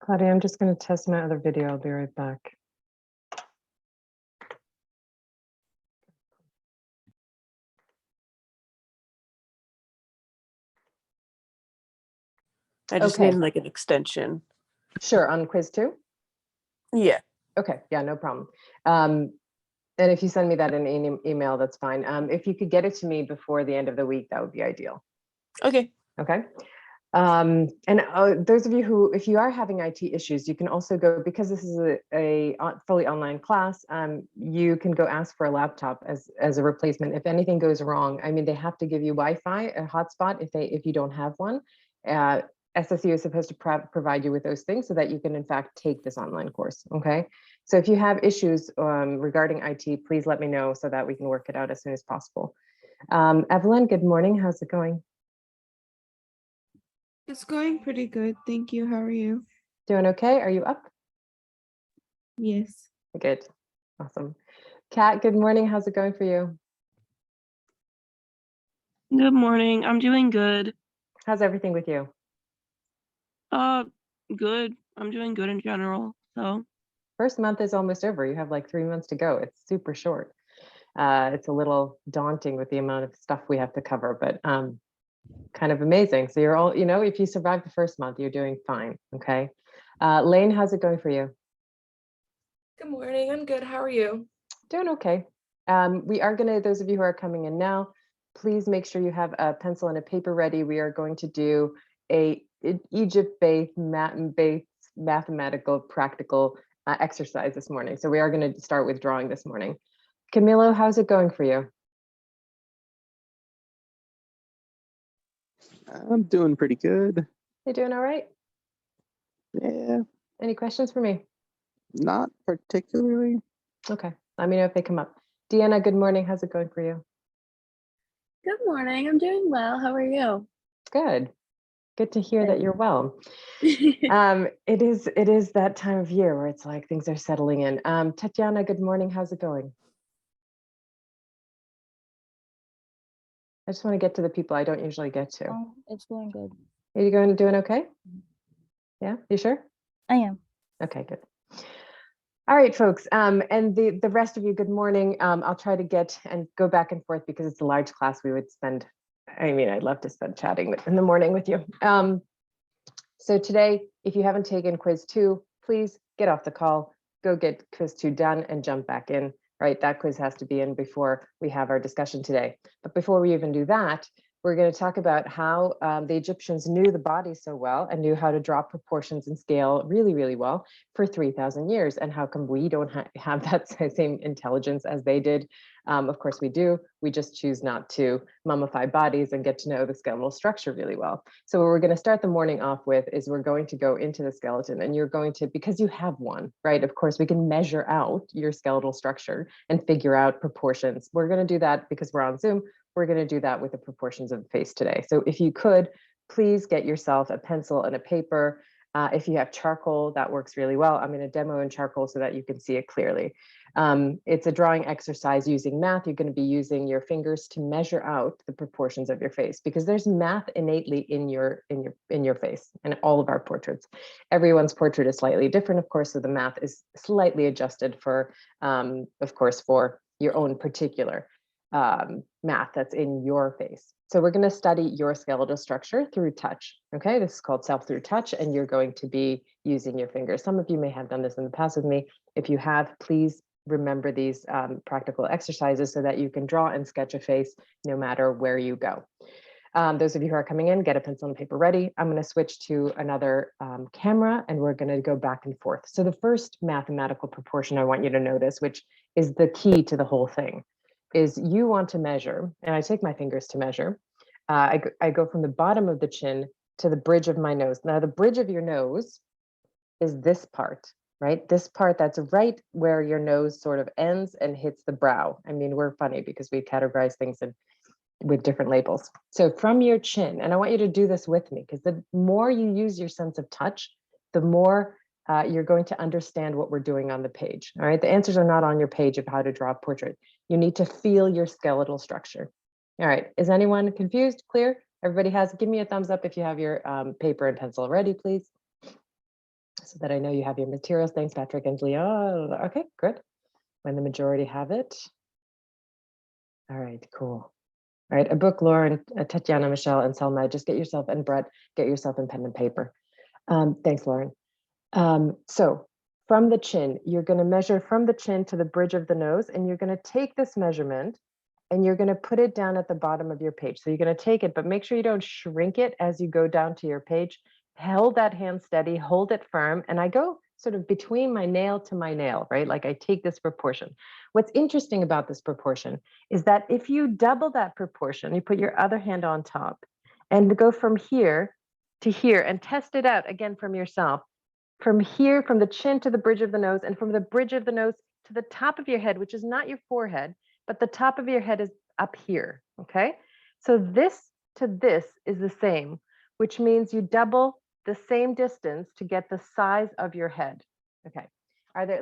Claudia, I'm just going to test my other video. I'll be right back. I just Okay. need like an extension. Sure, on quiz 2? Yeah. Okay, yeah, no problem. And if you send me that in an email, that's fine. If you could get it to me before the end of the week, that would be ideal. Okay. Okay. Those of you who, if you are having IT issues, you can also go, because this is a fully online class, you can go ask for a laptop as a replacement. If anything goes wrong, I mean, they have to give you Wi-Fi, a hotspot, if you don't have one. SSU is supposed to provide you with those things so that you can in fact take this online course, okay? So if you have issues regarding IT, please let me know so that we can work it out as soon as possible. Evelyn, good morning, how's it going? It's going pretty good. Thank you. How are you? Doing okay, are you up? Yes. Good, awesome. Kat, good morning, how's it going for you? Good morning. I'm doing good. How's everything with you? Good. I'm doing good in general. So First month is almost over. You have like 3 months to go. It's super short. It's a little daunting with the amount of stuff we have to cover, but kind of amazing. So you're all, you know, if you survive the first month, you're doing fine. Okay. Lane, how's it going for you? Good morning. I'm good. How are you? Doing okay. We are going to, those of you who are coming in now, please make sure you have a pencil and a paper ready. We are going to do a Egypt-based mathematical practical exercise this morning. So we are going to start with drawing this morning. Camilo, how's it going for you? I'm doing pretty good. You doing all right? Yeah, Any questions for me? not particularly. Okay, let me know if they come up. Deanna, good morning. How's it going for you? Good morning. I'm doing well. How are you? Good. Good to hear that you're well. Good. It is that time of year where it's like things are settling in. Tatiana, good morning. How's it going? I just want to get to the people I don't usually get to. Oh, it's going good. Are you doing okay? Yeah, you sure? I am. Okay, good. All right, folks, and the rest of you, good morning. I'll try to get and go back and forth because it's a large class. We would spend, I mean, I'd love to spend chatting in the morning with you. So today, if you haven't taken quiz 2, please get off the call, go get quiz 2 done and jump back in, right? That quiz has to be in before we have our discussion today. But before we even do that, we're going to talk about how the Egyptians knew the body so well and knew how to draw proportions and scale really, really well for 3,000 years. And how come we don't have that same intelligence as they did? Of course we do. We just choose not to mummify bodies and get to know the skeletal structure really well. So what we're going to start the morning off with is we're going to go into the skeleton, and you're going to, because you have one, right? Of course, we can measure out your skeletal structure and figure out proportions. We're going to do that because we're on Zoom. We're going to do that with the proportions of the face today. So if you could, please get yourself a pencil and a paper. If you have charcoal, that works really well. I'm going to demo in charcoal so that you can see it clearly. It's a drawing exercise using math. You're going to be using your fingers to measure out the proportions of your face, because there's math innately in your face and all of our portraits. Everyone's portrait is slightly different, of course, so the math is slightly adjusted for, of course, for your own particular math that's in your face. So we're going to study your skeletal structure through touch. Okay, this is called self through touch, and you're going to be using your fingers. Some of you may have done this in the past with me. If you have, please remember these practical exercises so that you can draw and sketch a face no matter where you go. Those of you who are coming in, get a pencil and paper ready. I'm going to switch to another camera, and we're going to go back and forth. So the first mathematical proportion I want you to notice, which is the key to the whole thing, is you want to measure, and I take my fingers to measure. I go from the bottom of the chin to the bridge of my nose. Now the bridge of your nose is this part, right? This part that's right where your nose sort of ends and hits the brow. I mean, we're funny because we categorize things with different labels. So from your chin, and I want you to do this with me, because the more you use your sense of touch, the more you're going to understand what we're doing on the page. All right, the answers are not on your page of how to draw a portrait. You need to feel your skeletal structure. All right, is anyone confused? Clear? Everybody has, give me a thumbs up if you have your paper and pencil ready, please. so that I know you have your materials. Thanks, Patrick and Leon. Okay, good. When the majority have it. All right, cool. All right, a book, Lauren, Tatiana, Michelle, and Selma. Just get yourself, and Brett, get yourself in pen and paper. Thanks, Lauren. So from the chin, you're going to measure from the chin to the bridge of the nose, and you're going to take this measurement and you're going to put it down at the bottom of your page. So you're going to take it, but make sure you don't shrink it as you go down to your page. Hold that hand steady, hold it firm, and I go sort of between my nail to my nail, right? Like I take this proportion. What's interesting about this proportion is that if you double that proportion, you put your other hand on top and go from here to here and test it out again from yourself. From here, from the chin to the bridge of the nose, and from the bridge of the nose to the top of your head, which is not your forehead, but the top of your head is up here, okay? So this to this is the same, which means you double the same distance to get the size of your head. Okay,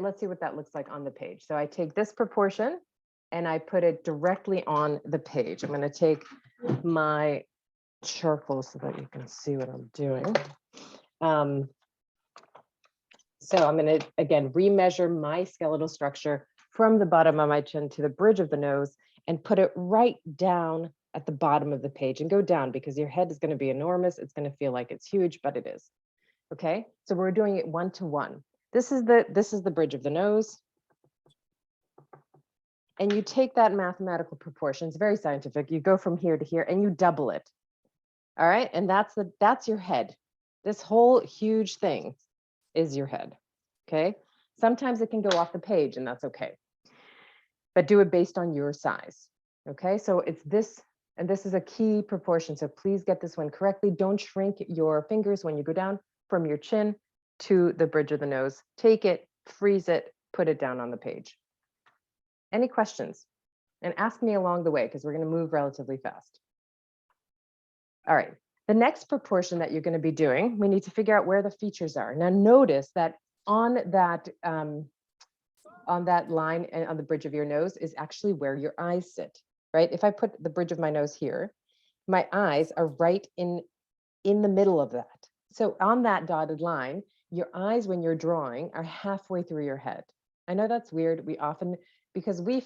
let's see what that looks like on the page. So I take this proportion and I put it directly on the page. I'm gonna take my charcoal so that you can see what I'm doing. So I'm going to, again, remeasure my skeletal structure from the bottom of my chin to the bridge of the nose and put it right down at the bottom of the page, and go down because your head is going to be enormous. It's going to feel like it's huge, but it is. Okay, so we're doing it 1 to 1. This is the bridge of the nose. And you take that mathematical proportion, it's very scientific. You go from here to here and you double it. All right, and that's your head. This whole huge thing is your head. Okay, sometimes it can go off the page and that's okay, but do it based on your size. Okay, so it's this, and this is a key proportion, so please get this one correctly. Don't shrink your fingers when you go down from your chin to the bridge of the nose. Take it, freeze it, put it down on the page. Any questions? And ask me along the way because we're going to move relatively fast. All right, the next proportion that you're going to be doing, we need to figure out where the features are. Now notice that on that line and on the bridge of your nose is actually where your eyes sit, right? If I put the bridge of my nose here, my eyes are right in the middle of that. So on that dotted line, your eyes when you're drawing are halfway through your head. I know that's weird. We often, because we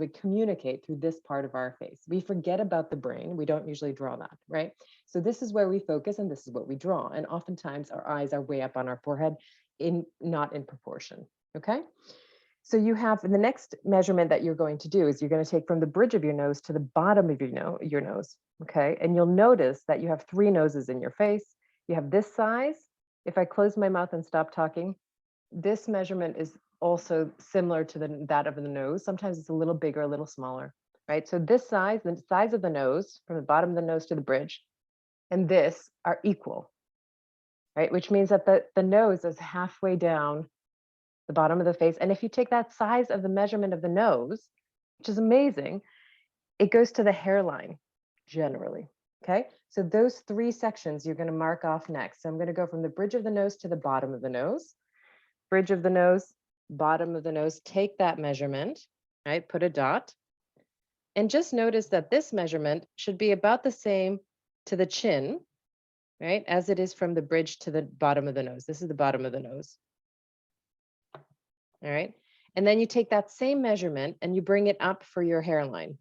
communicate through this part of our face. We forget about the brain. We don't usually draw that, right? So this is where we focus and this is what we draw. And oftentimes our eyes are way up on our forehead, not in proportion, okay? So you have the next measurement that you're going to do is you're going to take from the bridge of your nose to the bottom of your nose, okay? And you'll notice that you have 3 noses in your face. You have this size. If I close my mouth and stop talking, this measurement is also similar to that of the nose. Sometimes it's a little bigger, a little smaller, right? So this size, the size of the nose, from the bottom of the nose to the bridge, and this are equal, right? Which means that the nose is halfway down the bottom of the face. And if you take that size of the measurement of the nose, which is amazing, it goes to the hairline generally, okay? So those 3 sections you're going to mark off next. So I'm going to go from the bridge of the nose to the bottom of the nose, bridge of the nose, bottom of the nose, take that measurement, right? Put a dot. And just notice that this measurement should be about the same to the chin, right? As it is from the bridge to the bottom of the nose. This is the bottom of the nose. All right. And then you take that same measurement and you bring it up for your hairline.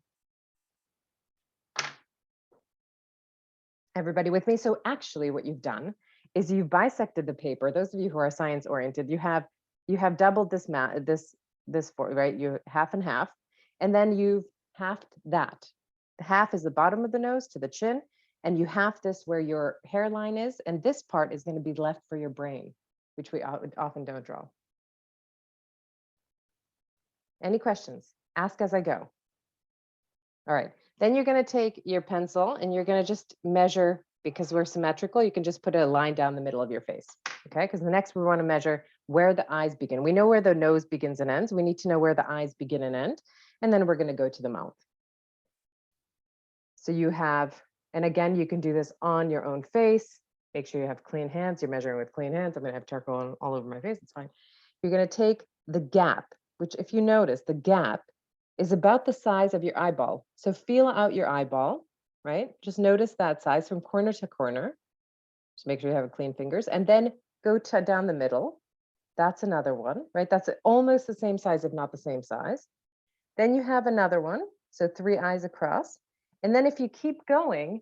Everybody with me? So actually what you've done is you've bisected the paper. Those of you who are science oriented, you have doubled this right? You half and half, and then you've halved that. The half is the bottom of the nose to the chin, and you half this where your hairline is, and this part is going to be left for your brain, which we often don't draw. Any questions? Ask as I go. All right, then you're going to take your pencil and you're going to just measure, because we're symmetrical, you can just put a line down the middle of your face, okay? Because the next we want to measure where the eyes begin. We know where the nose begins and ends. We need to know where the eyes begin and end, and then we're going to go to the mouth. So you have, and again, you can do this on your own face. Make sure you have clean hands. You're measuring with clean hands. I'm going to have charcoal all over my face. It's fine. You're going to take the gap, which if you notice, the gap is about the size of your eyeball. So feel out your eyeball, right? Just notice that size from corner to corner. Just make sure you have clean fingers. And then go down the middle. That's another one, right? That's almost the same size, if not the same size. Then you have another one, so 3 eyes across. And then if you keep going,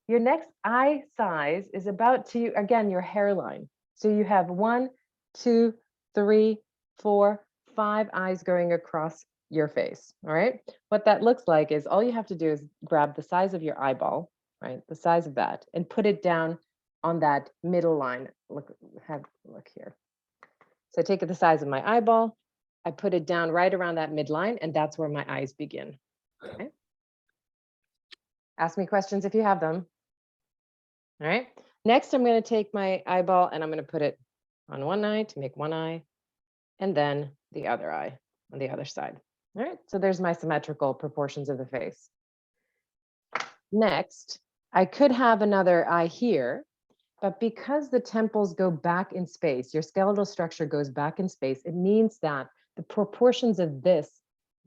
your next eye size is about to, again, your hairline. So you have 1, 2, 3, 4, 5 eyes going across your face, all right? What that looks like is all you have to do is grab the size of your eyeball, right? The size of that, and put it down on that middle line. Look here. So I take the size of my eyeball, I put it down right around that midline, and that's where my eyes begin. Okay. Ask me questions if you have them. All right. Next, I'm going to take my eyeball and I'm going to put it on one eye to make one eye, and then the other eye on the other side. All right. So there's my symmetrical proportions of the face. Next, I could have another eye here, but because the temples go back in space, your skeletal structure goes back in space, it means that the proportions of this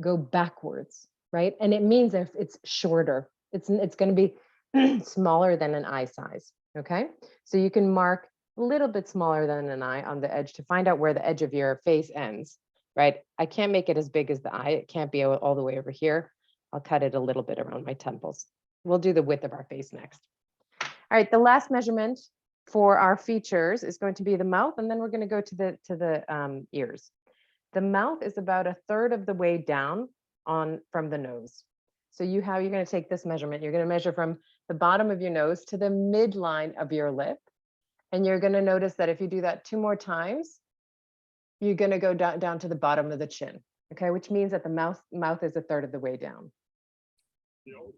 go backwards, right? And it means if it's shorter, it's going to be smaller than an eye size, okay? So you can mark a little bit smaller than an eye on the edge to find out where the edge of your face ends, right? I can't make it as big as the eye. It can't be all the way over here. I'll cut it a little bit around my temples. We'll do the width of our face next. All right, the last measurement for our features is going to be the mouth, and then we're going to go to the ears. The mouth is about 1/3 of the way down from the nose. So you're going to take this measurement. You're going to measure from the bottom of your nose to the midline of your lip, and you're going to notice that if you do that 2 more times, you're going to go down to the bottom of the chin. Okay, which means that the mouth is 1/3 of the way down.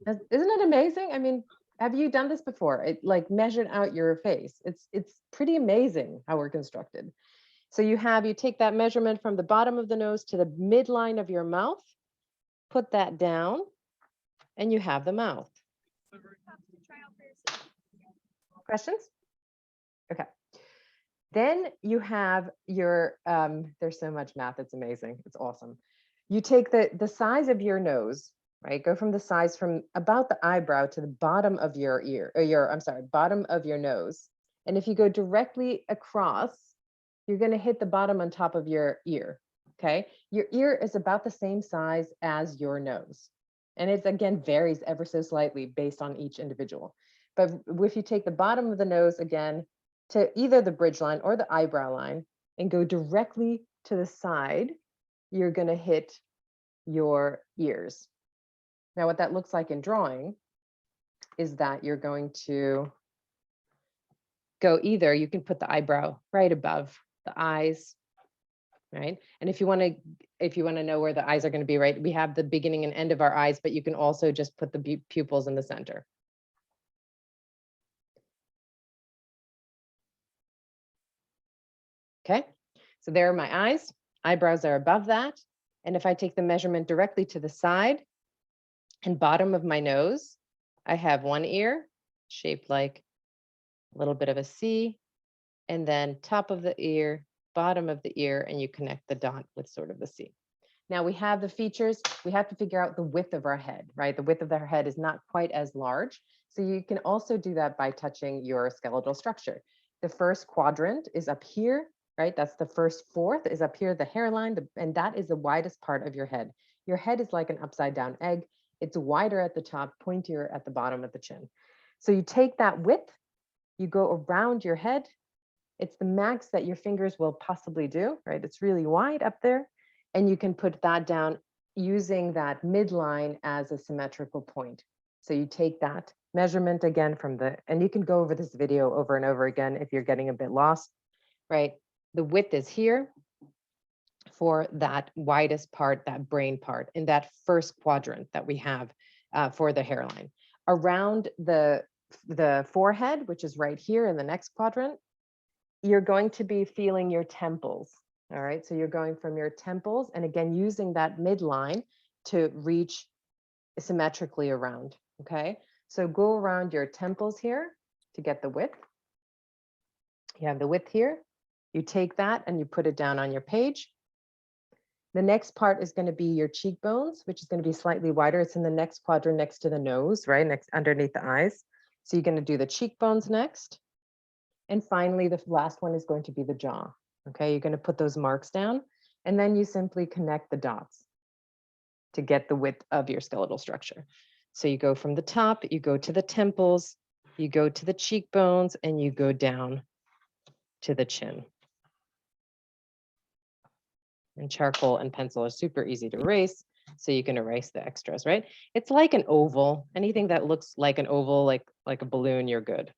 Isn't it amazing? I mean, have you done this before? It like measured out your face. It's pretty amazing how we're constructed. So you take that measurement from the bottom of the nose to the midline of your mouth, put that down, and you have the mouth. Questions? Okay. Then you have your, there's so much math, it's amazing, it's awesome. You take the size of your nose, right? Go from the size from about the eyebrow to the bottom of your ear, or bottom of your nose. And if you go directly across, you're going to hit the bottom on top of your ear, okay? Your ear is about the same size as your nose. And it, again, varies ever so slightly based on each individual. But if you take the bottom of the nose, again, to either the bridge line or the eyebrow line and go directly to the side, you're going to hit your ears. Now, what that looks like in drawing is that you're going to go either, you can put the eyebrow right above the eyes, right? And if you want to know where the eyes are going to be, right, we have the beginning and end of our eyes, but you can also just put the pupils in the center. Okay, so there are my eyes. Eyebrows are above that. And if I take the measurement directly to the side and bottom of my nose, I have one ear shaped like a little bit of a C, and then top of the ear, bottom of the ear, and you connect the dot with sort of the C. Now we have the features. We have to figure out the width of our head, right? The width of our head is not quite as large. So you can also do that by touching your skeletal structure. The first quadrant is up here, right? That's the first fourth is up here, the hairline, and that is the widest part of your head. Your head is like an upside down egg. It's wider at the top, pointier at the bottom of the chin. So you take that width, you go around your head. It's the max that your fingers will possibly do, right? It's really wide up there. And you can put that down using that midline as a symmetrical point. So you take that measurement again and you can go over this video over and over again if you're getting a bit lost, right? The width is here for that widest part, that brain part, in that first quadrant that we have for the hairline. Around the forehead, which is right here in the next quadrant, you're going to be feeling your temples. All right, so you're going from your temples and again, using that midline to reach symmetrically around, okay? So go around your temples here to get the width. You have the width here. You take that and you put it down on your page. The next part is going to be your cheekbones, which is going to be slightly wider. It's in the next quadrant next to the nose, right? Next underneath the eyes. So you're going to do the cheekbones next. And finally, the last one is going to be the jaw. Okay, you're going to put those marks down, and then you simply connect the dots to get the width of your skeletal structure. So you go from the top, you go to the temples, you go to the cheekbones, and you go down to the chin. And charcoal and pencil are super easy to erase, so you can erase the extras, right? It's like an oval. Anything that looks like an oval, like a balloon, you're good.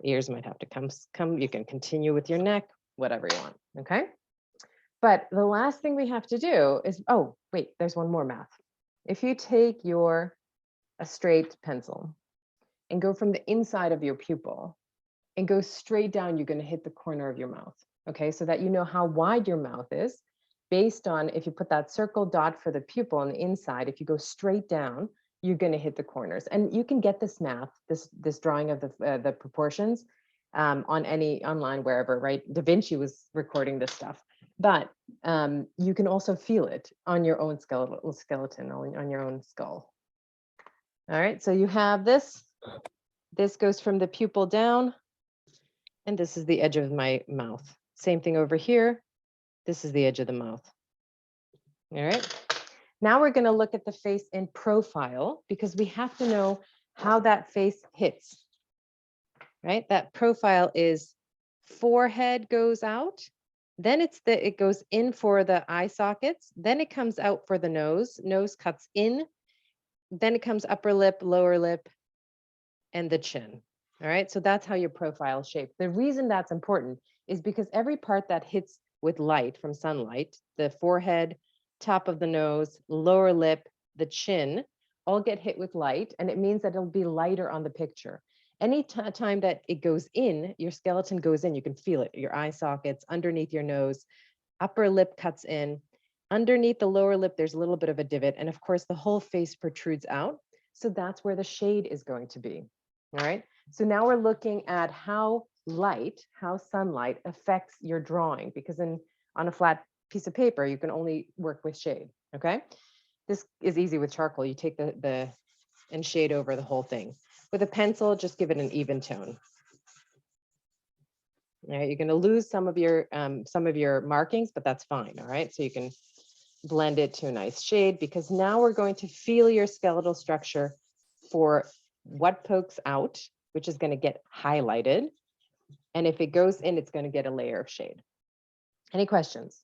Ears might have to come. You can continue with your neck, whatever you want, okay? But the last thing we have to do is, oh, wait, there's one more math. If you take a straight pencil and go from the inside of your pupil and go straight down, you're going to hit the corner of your mouth. Okay, so that you know how wide your mouth is based on if you put that circle dot for the pupil on the inside, if you go straight down, you're going to hit the corners. And you can get this math, this drawing of the proportions on any online, wherever, right? Da Vinci was recording this stuff, but you can also feel it on your own skeleton, on your own skull. All right, so you have this. This goes from the pupil down, and this is the edge of my mouth. Same thing over here. This is the edge of the mouth. All right. Now we're going to look at the face in profile because we have to know how that face hits. Right? That profile is forehead goes out, then it goes in for the eye sockets, then it comes out for the nose, nose cuts in, then it comes upper lip, lower lip, and the chin. All right, so that's how your profile is shaped. The reason that's important is because every part that hits with light from sunlight, the forehead, top of the nose, lower lip, the chin, all get hit with light, and it means that it'll be lighter on the picture. Any time that it goes in, your skeleton goes in, you can feel it, your eye sockets, underneath your nose, upper lip cuts in, underneath the lower lip, there's a little bit of a divot, and of course the whole face protrudes out. So that's where the shade is going to be. All right, so now we're looking at how sunlight affects your drawing, because on a flat piece of paper, you can only work with shade, okay? This is easy with charcoal. You take and shade over the whole thing. With a pencil, just give it an even tone. All right, you're gonna lose some of your markings, but that's fine, all right? So you can blend it to a nice shade, because now we're going to feel your skeletal structure for what pokes out, which is going to get highlighted. And if it goes in, it's going to get a layer of shade. Any questions?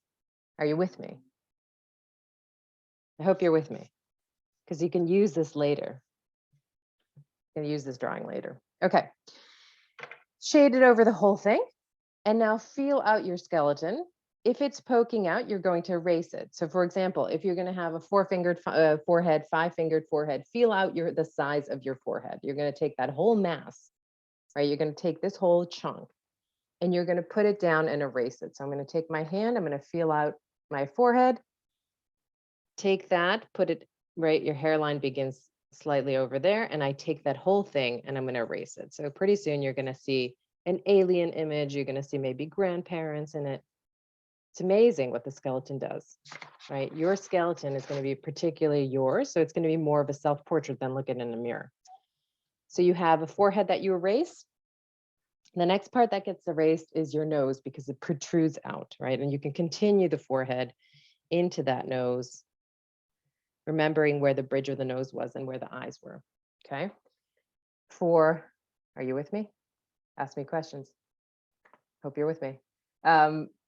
Are you with me? I hope you're with me, because you can use this later. You can use this drawing later. Okay. Shade it over the whole thing. And now feel out your skeleton. If it's poking out, you're going to erase it. So for example, if you're going to have a four-fingered forehead, five-fingered forehead, feel out the size of your forehead. You're going to take that whole mass, right? You're going to take this whole chunk and you're going to put it down and erase it. So I'm going to take my hand, I'm going to feel out my forehead, take that, put it right, your hairline begins slightly over there, and I take that whole thing and I'm going to erase it. So pretty soon you're going to see an alien image, you're going to see maybe grandparents in it. It's amazing what the skeleton does, right? Your skeleton is going to be particularly yours, so it's going to be more of a self-portrait than looking in a mirror. So you have a forehead that you erase. The next part that gets erased is your nose, because it protrudes out, right? And you can continue the forehead into that nose, remembering where the bridge of the nose was and where the eyes were, okay? Are you with me? Ask me questions. Hope you're with me.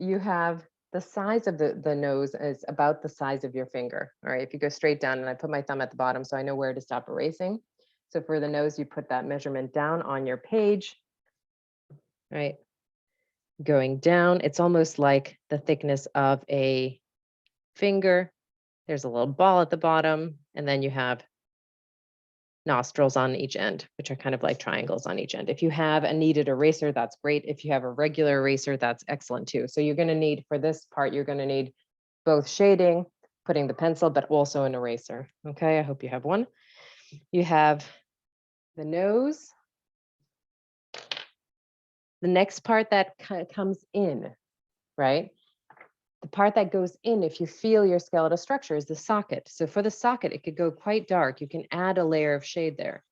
You have the size of the nose is about the size of your finger. All right, if you go straight down, and I put my thumb at the bottom so I know where to stop erasing. So for the nose, you put that measurement down on your page, right? Going down, it's almost like the thickness of a finger. There's a little ball at the bottom, and then you have nostrils on each end, which are kind of like triangles on each end. If you have a kneaded eraser, that's great. If you have a regular eraser, that's excellent too. So you're going to need, for this part, you're going to need both shading, putting the pencil, but also an eraser. Okay, I hope you have one. You have the nose. The next part that comes in, right? The part that goes in, if you feel your skeletal structure, is the socket. So for the socket, it could go quite dark. You can add a layer of shade there.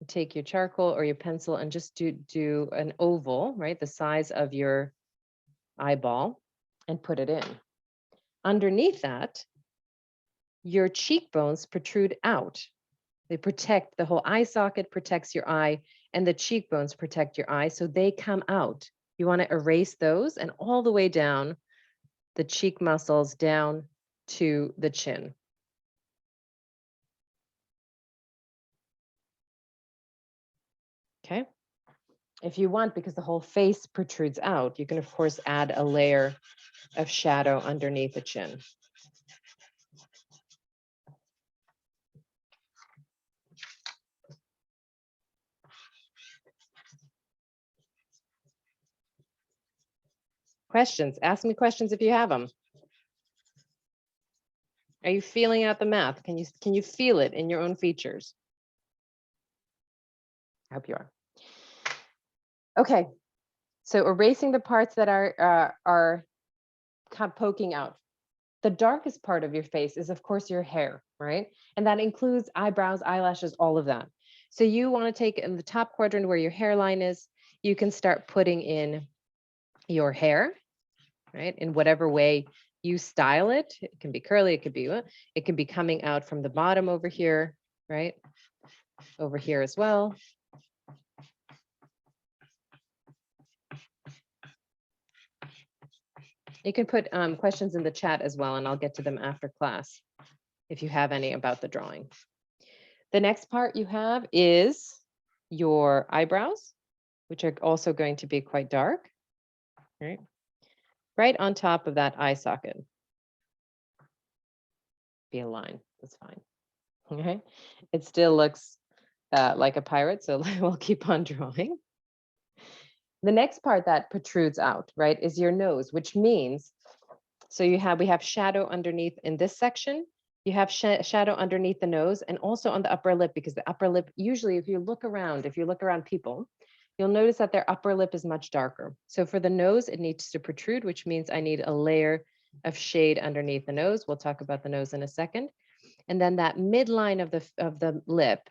take your charcoal or your pencil and just do an oval, right? The size of your eyeball and put it in. Underneath that, your cheekbones protrude out. They protect the whole eye socket, protects your eye, and the cheekbones protect your eye. So they come out. You want to erase those and all the way down the cheek muscles down to the chin. Okay. If you want, because the whole face protrudes out, you can of course add a layer of shadow underneath the chin. Questions? Ask me questions if you have them. Are you feeling out the math? Can you feel it in your own features? I hope you are. Okay, so erasing the parts that are kind of poking out. The darkest part of your face is, of course, your hair, right? And that includes eyebrows, eyelashes, all of that. So you want to take in the top quadrant where your hairline is, you can start putting in your hair, right? In whatever way you style it. It can be curly, it can be coming out from the bottom over here, right? Over here as well. You can put questions in the chat as well, and I'll get to them after class if you have any about the drawing. The next part you have is your eyebrows, which are also going to be quite dark, right? Right on top of that eye socket. Be a line, that's fine. Okay, it still looks like a pirate, so we'll keep on drawing. The next part that protrudes out, right, is your nose, which means, so we have shadow underneath in this section, you have shadow underneath the nose and also on the upper lip, because the upper lip, usually if you look around people, you'll notice that their upper lip is much darker. So for the nose, it needs to protrude, which means I need a layer of shade underneath the nose. We'll talk about the nose in a second. And then that midline of the lip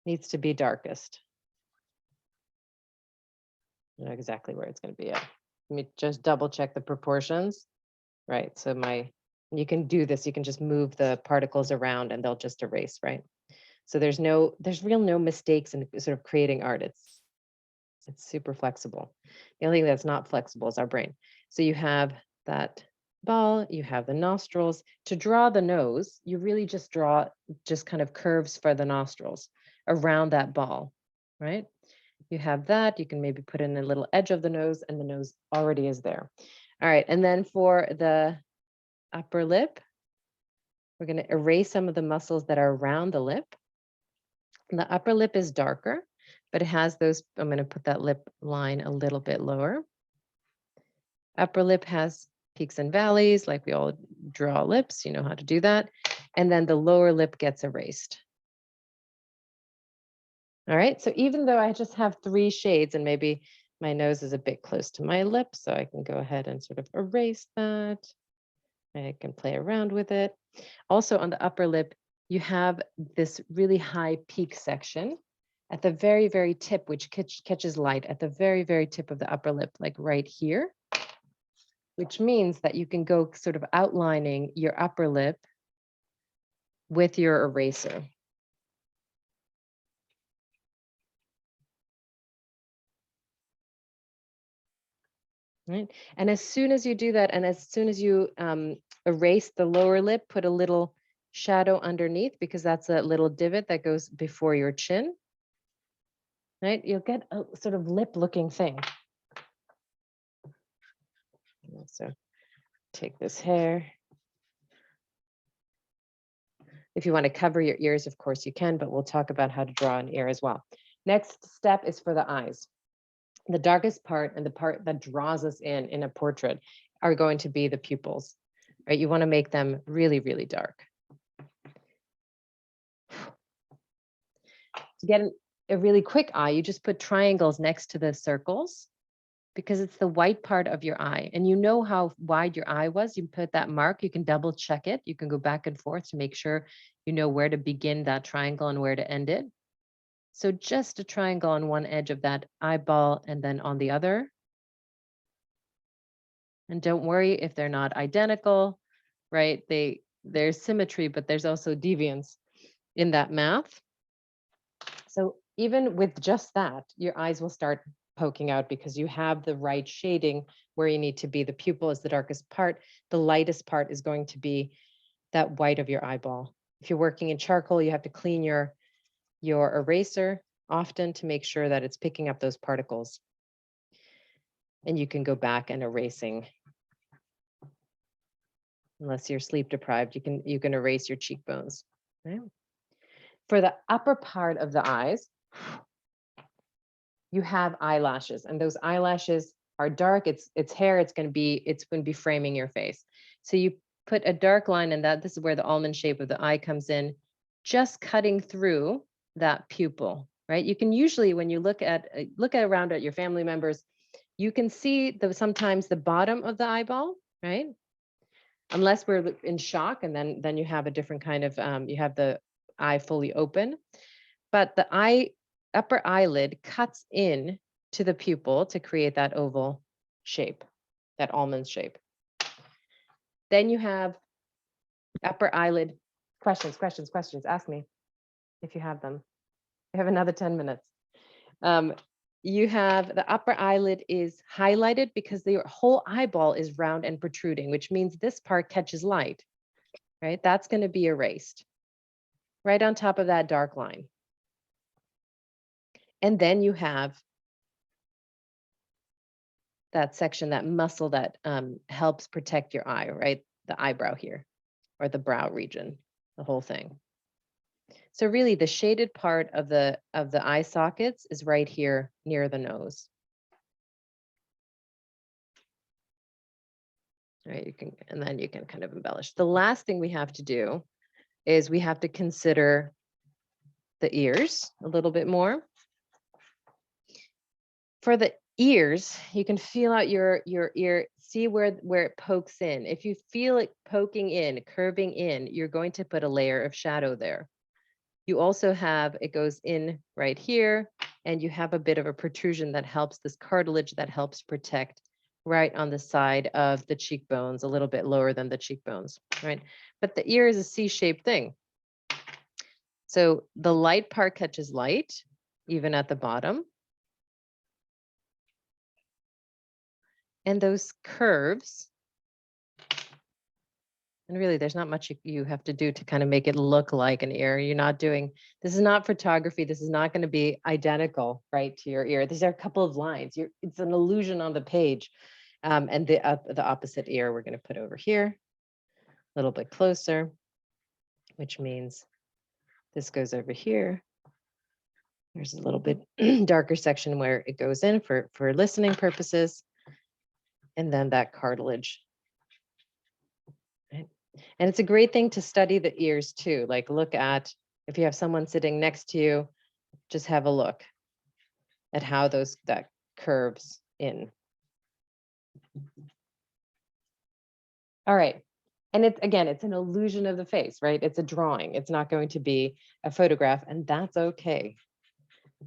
needs to be darkest. I know exactly where it's going to be at. Let me just double check the proportions. Right, so you can do this, you can just move the particles around and they'll just erase, right? So there's no mistakes in sort of creating art. It's super flexible. The only thing that's not flexible is our brain. So you have that ball, you have the nostrils. To draw the nose, you really just draw kind of curves for the nostrils around that ball, right? You have that, you can maybe put in a little edge of the nose and the nose already is there. All right, and then for the upper lip, we're going to erase some of the muscles that are around the lip. And the upper lip is darker, but it has those, I'm going to put that lip line a little bit lower. Upper lip has peaks and valleys, like we all draw lips, you know how to do that. And then the lower lip gets erased. All right, so even though I just have 3 shades and maybe my nose is a bit close to my lip, so I can go ahead and sort of erase that. I can play around with it. Also on the upper lip, you have this really high peak section at the very, very tip, which catches light at the very, very tip of the upper lip, like right here, which means that you can go sort of outlining your upper lip with your eraser. Right. And as soon as you do that, and as soon as you erase the lower lip, put a little shadow underneath, because that's a little divot that goes before your chin, right? You'll get a sort of lip looking thing. So take this hair. If you want to cover your ears, of course you can, but we'll talk about how to draw an ear as well. Next step is for the eyes. The darkest part and the part that draws us in a portrait are going to be the pupils, right? You want to make them really, really dark. To get a really quick eye, you just put triangles next to the circles, because it's the white part of your eye. And you know how wide your eye was. You put that mark, you can double check it. You can go back and forth to make sure you know where to begin that triangle and where to end it. So just a triangle on one edge of that eyeball and then on the other. And don't worry if they're not identical, right? There's symmetry, but there's also deviance in that math. So even with just that, your eyes will start poking out because you have the right shading where you need to be. The pupil is the darkest part. The lightest part is going to be that white of your eyeball. If you're working in charcoal, you have to clean your eraser often to make sure that it's picking up those particles. And you can go back and erasing. Unless you're sleep deprived, you can erase your cheekbones. Right? For the upper part of the eyes, you have eyelashes, and those eyelashes are dark. It's hair. It's going to be framing your face. So you put a dark line in that. This is where the almond shape of the eye comes in, just cutting through that pupil. Right? You can usually, when you look around at your family members, you can see sometimes the bottom of the eyeball, right? Unless we're in shock, and then you have a different kind of you have the eye fully open, but the upper eyelid cuts in to the pupil to create that oval shape, that almond shape. Then you have upper eyelid questions. Ask me if you have them. I have another 10 minutes. You have the upper eyelid is highlighted because the whole eyeball is round and protruding, which means this part catches light, right? That's going to be erased right on top of that dark line. And then you have that section, that muscle that helps protect your eye, right? The eyebrow here, or the brow region, the whole thing. So really the shaded part of the eye sockets is right here near the nose. Right, and then you can kind of embellish. The last thing we have to do is we have to consider the ears a little bit more. For the ears, you can feel out your ear, see where it pokes in. If you feel it poking in, curving in, you're going to put a layer of shadow there. You also have, it goes in right here, and you have a bit of a protrusion that helps, this cartilage that helps protect right on the side of the cheekbones, a little bit lower than the cheekbones, right? But the ear is a C-shaped thing. So the light part catches light, even at the bottom. And those curves, and really there's not much you have to do to kind of make it look like an ear. You're not doing, this is not photography. This is not going to be identical, right, to your ear. These are a couple of lines. It's an illusion on the page. And the opposite ear we're going to put over here, a little bit closer, which means this goes over here. There's a little bit darker section where it goes in for listening purposes. And then that cartilage. Right? And it's a great thing to study the ears too. Like look at, if you have someone sitting next to you, just have a look at how that curves in. All right. And it's an illusion of the face, right? It's a drawing. It's not going to be a photograph, and that's okay.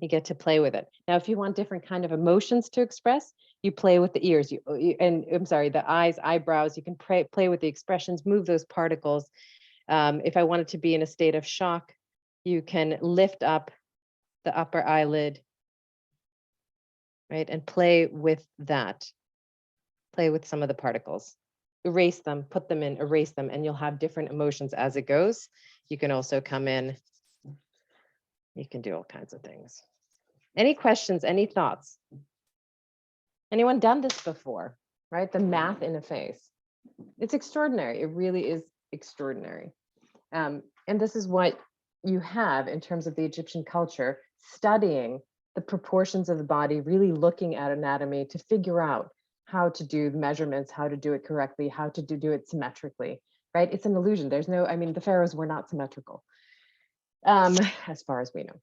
You get to play with it. Now, if you want different kind of emotions to express, you play with the ears, the eyes, eyebrows, you can play with the expressions, move those particles. If I wanted to be in a state of shock, you can lift up the upper eyelid, right? And play with that. Play with some of the particles. Erase them, put them in, erase them, and you'll have different emotions as it goes. You can also come in, you can do all kinds of things. Any questions, any thoughts? Anyone done this before, right? The math in a face. It's extraordinary. It really is extraordinary. And this is what you have in terms of the Egyptian culture, studying the proportions of the body, really looking at anatomy to figure out how to do measurements, how to do it correctly, how to do it symmetrically, right? It's an illusion. There's no, the pharaohs were not symmetrical, as far as we know.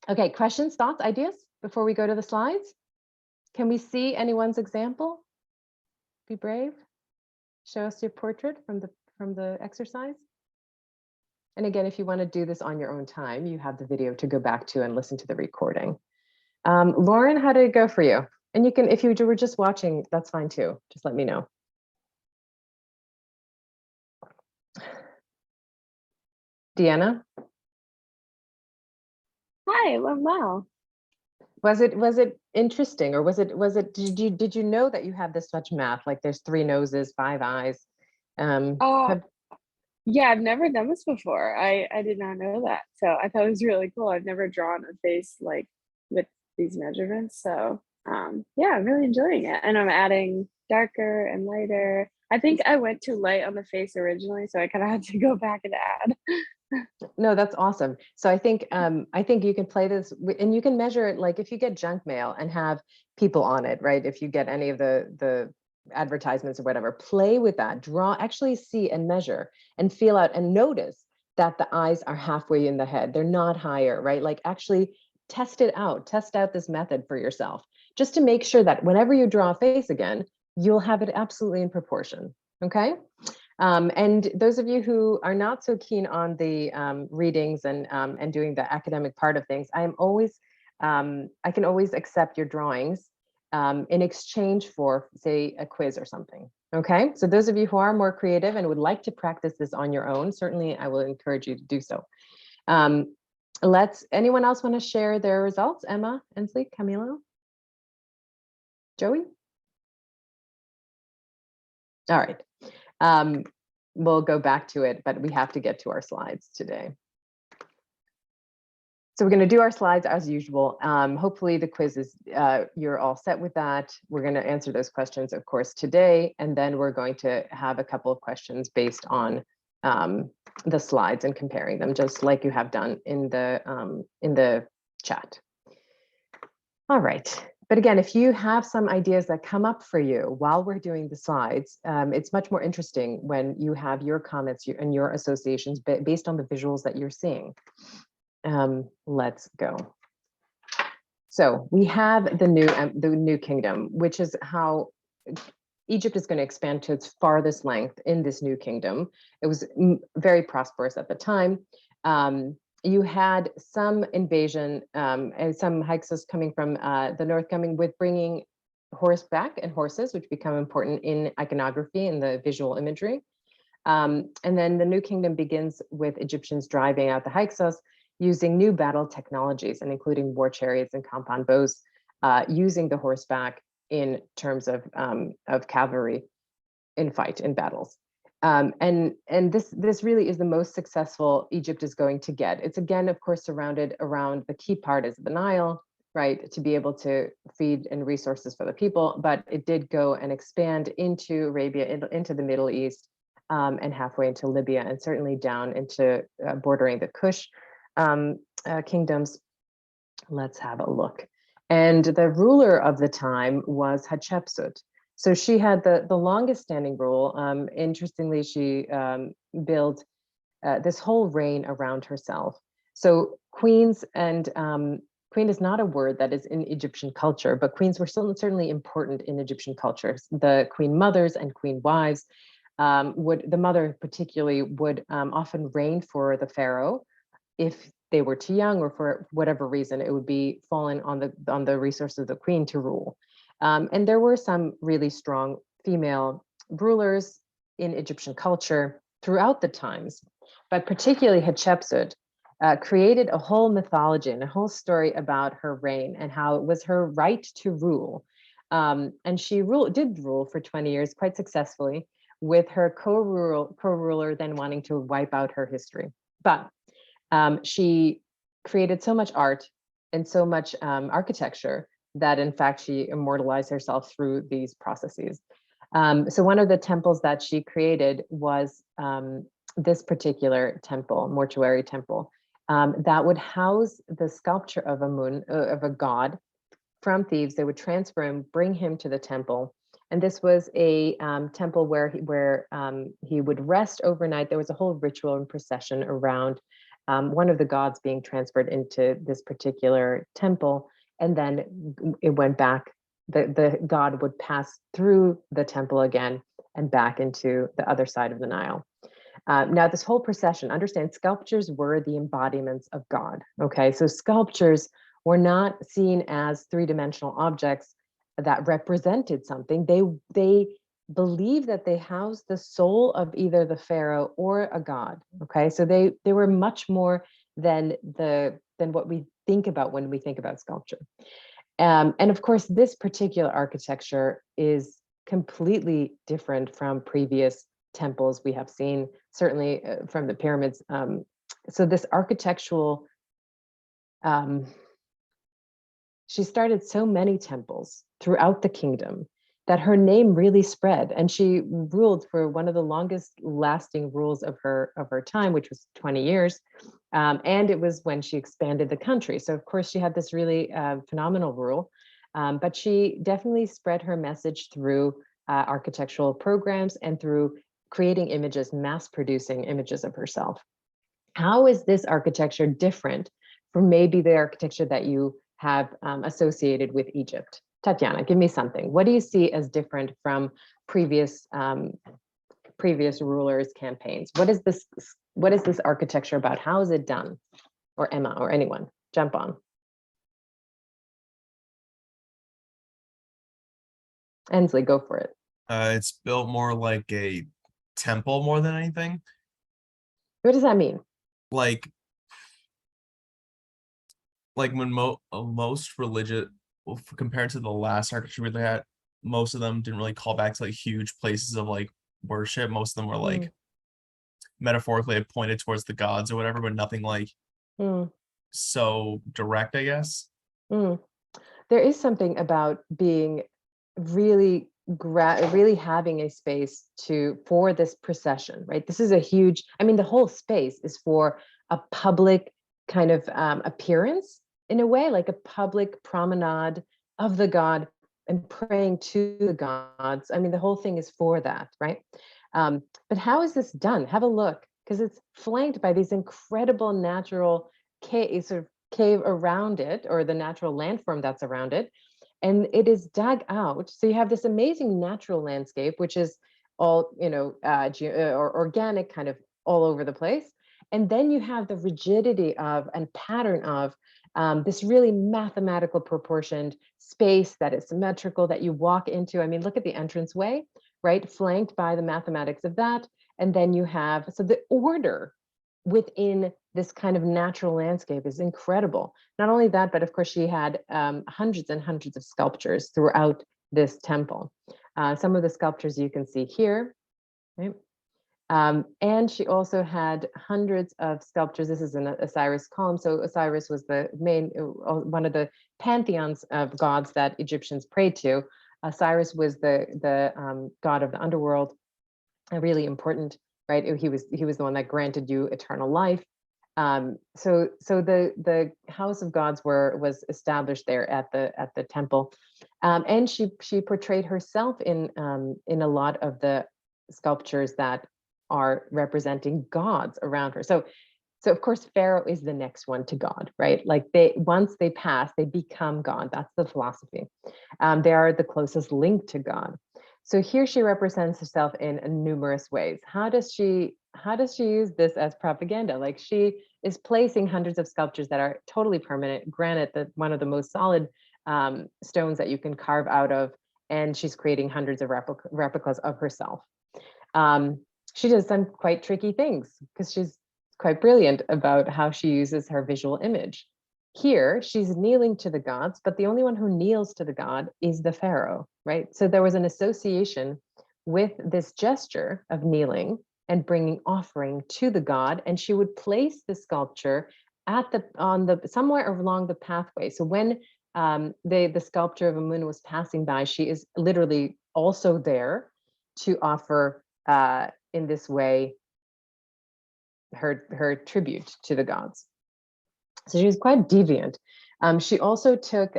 Okay, questions, thoughts, ideas before we go to the slides? Can we see anyone's example? Be brave. Show us your portrait from the exercise. And again, if you want to do this on your own time, you have the video to go back to and listen to the recording. Lauren, how did it go for you? And you can, if you were just watching, that's fine too. Just let me know. Deanna, Hi, it went well. was it interesting, or did you know that you have this much math? Like there's 3 noses, 5 eyes. Oh, yeah, I've never done this before. I did not know that. So I thought it was really cool. I've never drawn a face like with these measurements. So yeah, I'm really enjoying it. And I'm adding darker and lighter. I think I went too light on the face originally, so I kind of had to go back and add. No, that's awesome. So I think you can play this and you can measure it, like if you get junk mail and have people on it, right? If you get any of the advertisements or whatever, play with that, draw, actually see and measure and feel out and notice that the eyes are halfway in the head. They're not higher, right? Like actually test it out, test out this method for yourself, just to make sure that whenever you draw a face again, you'll have it absolutely in proportion, okay? And those of you who are not so keen on the readings and doing the academic part of things, I can always accept your drawings in exchange for, say, a quiz or something. Okay, so those of you who are more creative and would like to practice this on your own, certainly I will encourage you to do so. Anyone else want to share their results? Emma, Ensley, Camilo, Joey? All right. We'll go back to it, but we have to get to our slides today. So we're going to do our slides as usual. Hopefully the quiz is, you're all set with that. We're going to answer those questions, of course, today, and then we're going to have a couple of questions based on the slides and comparing them, just like you have done in the chat. All right. But again, if you have some ideas that come up for you while we're doing the slides, it's much more interesting when you have your comments and your associations based on the visuals that you're seeing. Let's go. So we have the new kingdom, which is how Egypt is going to expand to its farthest length in this new kingdom. It was very prosperous at the time. You had some invasion and some Hyksos coming from the north, coming with bringing horseback and horses, which become important in iconography and the visual imagery. And then the new kingdom begins with Egyptians driving out the Hyksos using new battle technologies, and including war chariots and compound bows, using the horseback in terms of cavalry in battles. And this really is the most successful Egypt is going to get. It's again, of course, surrounded around the key part is the Nile, right, to be able to feed and resources for the people, but it did go and expand into Arabia, into the Middle East, and halfway into Libya, and certainly down into bordering the Kush kingdoms. Let's have a look. And the ruler of the time was Hatshepsut. So she had the longest standing rule. Interestingly, she built this whole reign around herself. So queens and queen is not a word that is in Egyptian culture, but queens were certainly important in Egyptian culture. The queen mothers and queen wives the mother particularly would often reign for the pharaoh. If they were too young or for whatever reason, it would be fallen on the resources of the queen to rule. And there were some really strong female rulers in Egyptian culture throughout the times, but particularly Hatshepsut created a whole mythology and a whole story about her reign and how it was her right to rule. And she did rule for 20 years quite successfully, with her co-ruler then wanting to wipe out her history. But she created so much art and so much architecture that in fact she immortalized herself through these processes. So one of the temples that she created was this particular temple, mortuary temple, that would house the sculpture of a god from Thebes. They would transfer him, bring him to the temple. And this was a temple where he would rest overnight. There was a whole ritual and procession around one of the gods being transferred into this particular temple. And then it went back the god would pass through the temple again and back into the other side of the Nile. Now, this whole procession, understand, sculptures were the embodiments of God. Okay, so sculptures were not seen as three-dimensional objects that represented something. They believed that they housed the soul of either the pharaoh or a god. Okay, so they were much more than what we think about when we think about sculpture. And of course, this particular architecture is completely different from previous temples we have seen, certainly from the pyramids. So this architectural, she started so many temples throughout the kingdom that her name really spread, and she ruled for one of the longest lasting rules of her time, which was 20 years. And it was when she expanded the country. So of course she had this really phenomenal rule, but she definitely spread her message through architectural programs and through creating images, mass producing images of herself. How is this architecture different from maybe the architecture that you have associated with Egypt? Tatiana, give me something. What do you see as different from previous rulers' campaigns? What is this architecture about? How is it done? Or Emma, or anyone, jump on. Ensley, go for it. It's built more like a temple more than anything. What does that mean? Like when most religious, well, compared to the last architecture we had, most of them didn't really call back to like huge places of like worship. Most of them were like metaphorically pointed towards the gods or whatever, but nothing like so direct, I guess. There is something about being really having a space for this procession, right? This is a huge, I mean, the whole space is for a public kind of appearance, in a way, like a public promenade of the god and praying to the gods. I mean, the whole thing is for that, right? But how is this done? Have a look, because it's flanked by these incredible natural cave around it, or the natural landform that's around it. And it is dug out. So you have this amazing natural landscape, which is all, or organic, kind of all over the place. And then you have the rigidity of and pattern of this really mathematical proportioned space that is symmetrical that you walk into. I mean, look at the entranceway, right? Flanked by the mathematics of that. And then you have, so the order within this kind of natural landscape is incredible. Not only that, but of course she had hundreds and hundreds of sculptures throughout this temple. Some of the sculptures you can see here, right? And she also had hundreds of sculptures. This is an Osiris column. So Osiris was the main, one of the pantheons of gods that Egyptians prayed to. Osiris was the god of the underworld, really important, right? He was the one that granted you eternal life. So the house of gods was established there at the temple, and she portrayed herself in a lot of the sculptures that are representing gods around her. So of course Pharaoh is the next one to God, right? Like once they pass, they become God. That's the philosophy. They are the closest link to God. So here she represents herself in numerous ways. How does she use this as propaganda? Like, she is placing hundreds of sculptures that are totally permanent, granite, one of the most solid stones that you can carve out of, and she's creating hundreds of replicas of herself. She does some quite tricky things because she's quite brilliant about how she uses her visual image. Here, she's kneeling to the gods, but the only one who kneels to the god is the pharaoh, right? So there was an association with this gesture of kneeling and bringing offering to the god, and she would place the sculpture somewhere along the pathway. So when the sculpture of Amun was passing by, she is literally also there to offer in this way her tribute to the gods. So she was quite deviant. She also took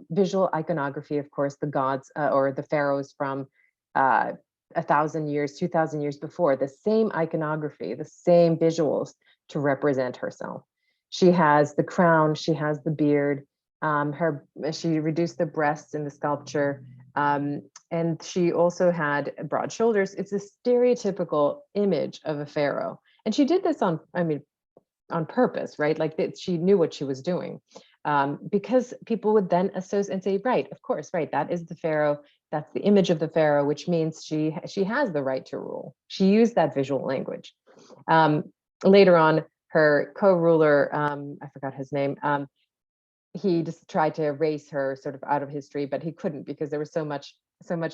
visual iconography, of course, the gods or the pharaohs from 1,000 years, 2,000 years before, the same iconography, the same visuals to represent herself. She has the crown, she has the beard, She reduced the breasts in the sculpture, and she also had broad shoulders. It's a stereotypical image of a pharaoh, and she did this on purpose, right? Like that, she knew what she was doing, because people would then associate and say, right, of course, right, that is the pharaoh. That's the image of the pharaoh, which means she has the right to rule. She used that visual language. Later on, her co-ruler, I forgot his name, he just tried to erase her sort of out of history, but he couldn't, because there was so much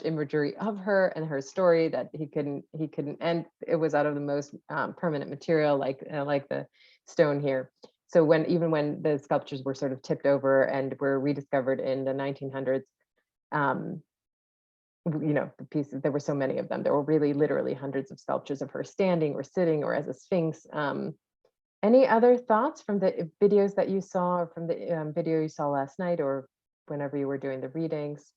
imagery of her and her story that he couldn't, and it was out of the most permanent material, like the stone here. So even when the sculptures were sort of tipped over and were rediscovered in the 1900s, the pieces, there were so many of them. There were really literally hundreds of sculptures of her standing or sitting or as a sphinx. Any other thoughts from the videos that you saw, or from the video you saw last night, or whenever you were doing the readings?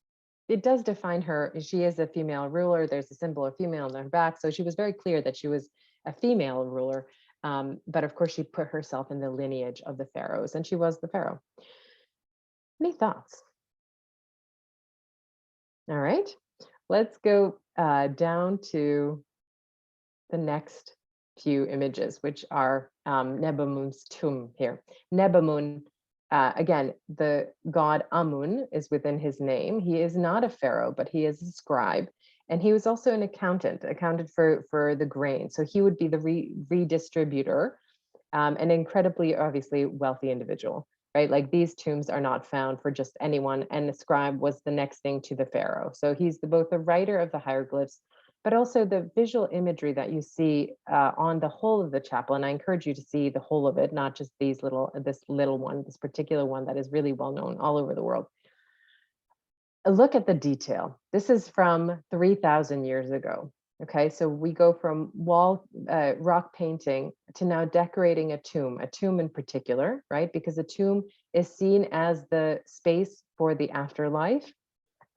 It does define her. She is a female ruler. There's a symbol of female on her back. So she was very clear that she was a female ruler. But of course, she put herself in the lineage of the pharaohs, and she was the pharaoh. Any thoughts? All right, let's go down to the next few images, which are Nebamun's tomb here. Nebamun, again, the god Amun is within his name. He is not a pharaoh, but he is a scribe. And he was also an accounted for the grain. So he would be the redistributor, an incredibly, obviously, wealthy individual, right? Like, these tombs are not found for just anyone. And the scribe was the next thing to the pharaoh. So he's both the writer of the hieroglyphs, but also the visual imagery that you see on the whole of the chapel. And I encourage you to see the whole of it, not just this particular one that is really well known all over the world. Look at the detail. This is from 3,000 years ago. Okay, so we go from rock painting to now decorating a tomb in particular, right? Because a tomb is seen as the space for the afterlife.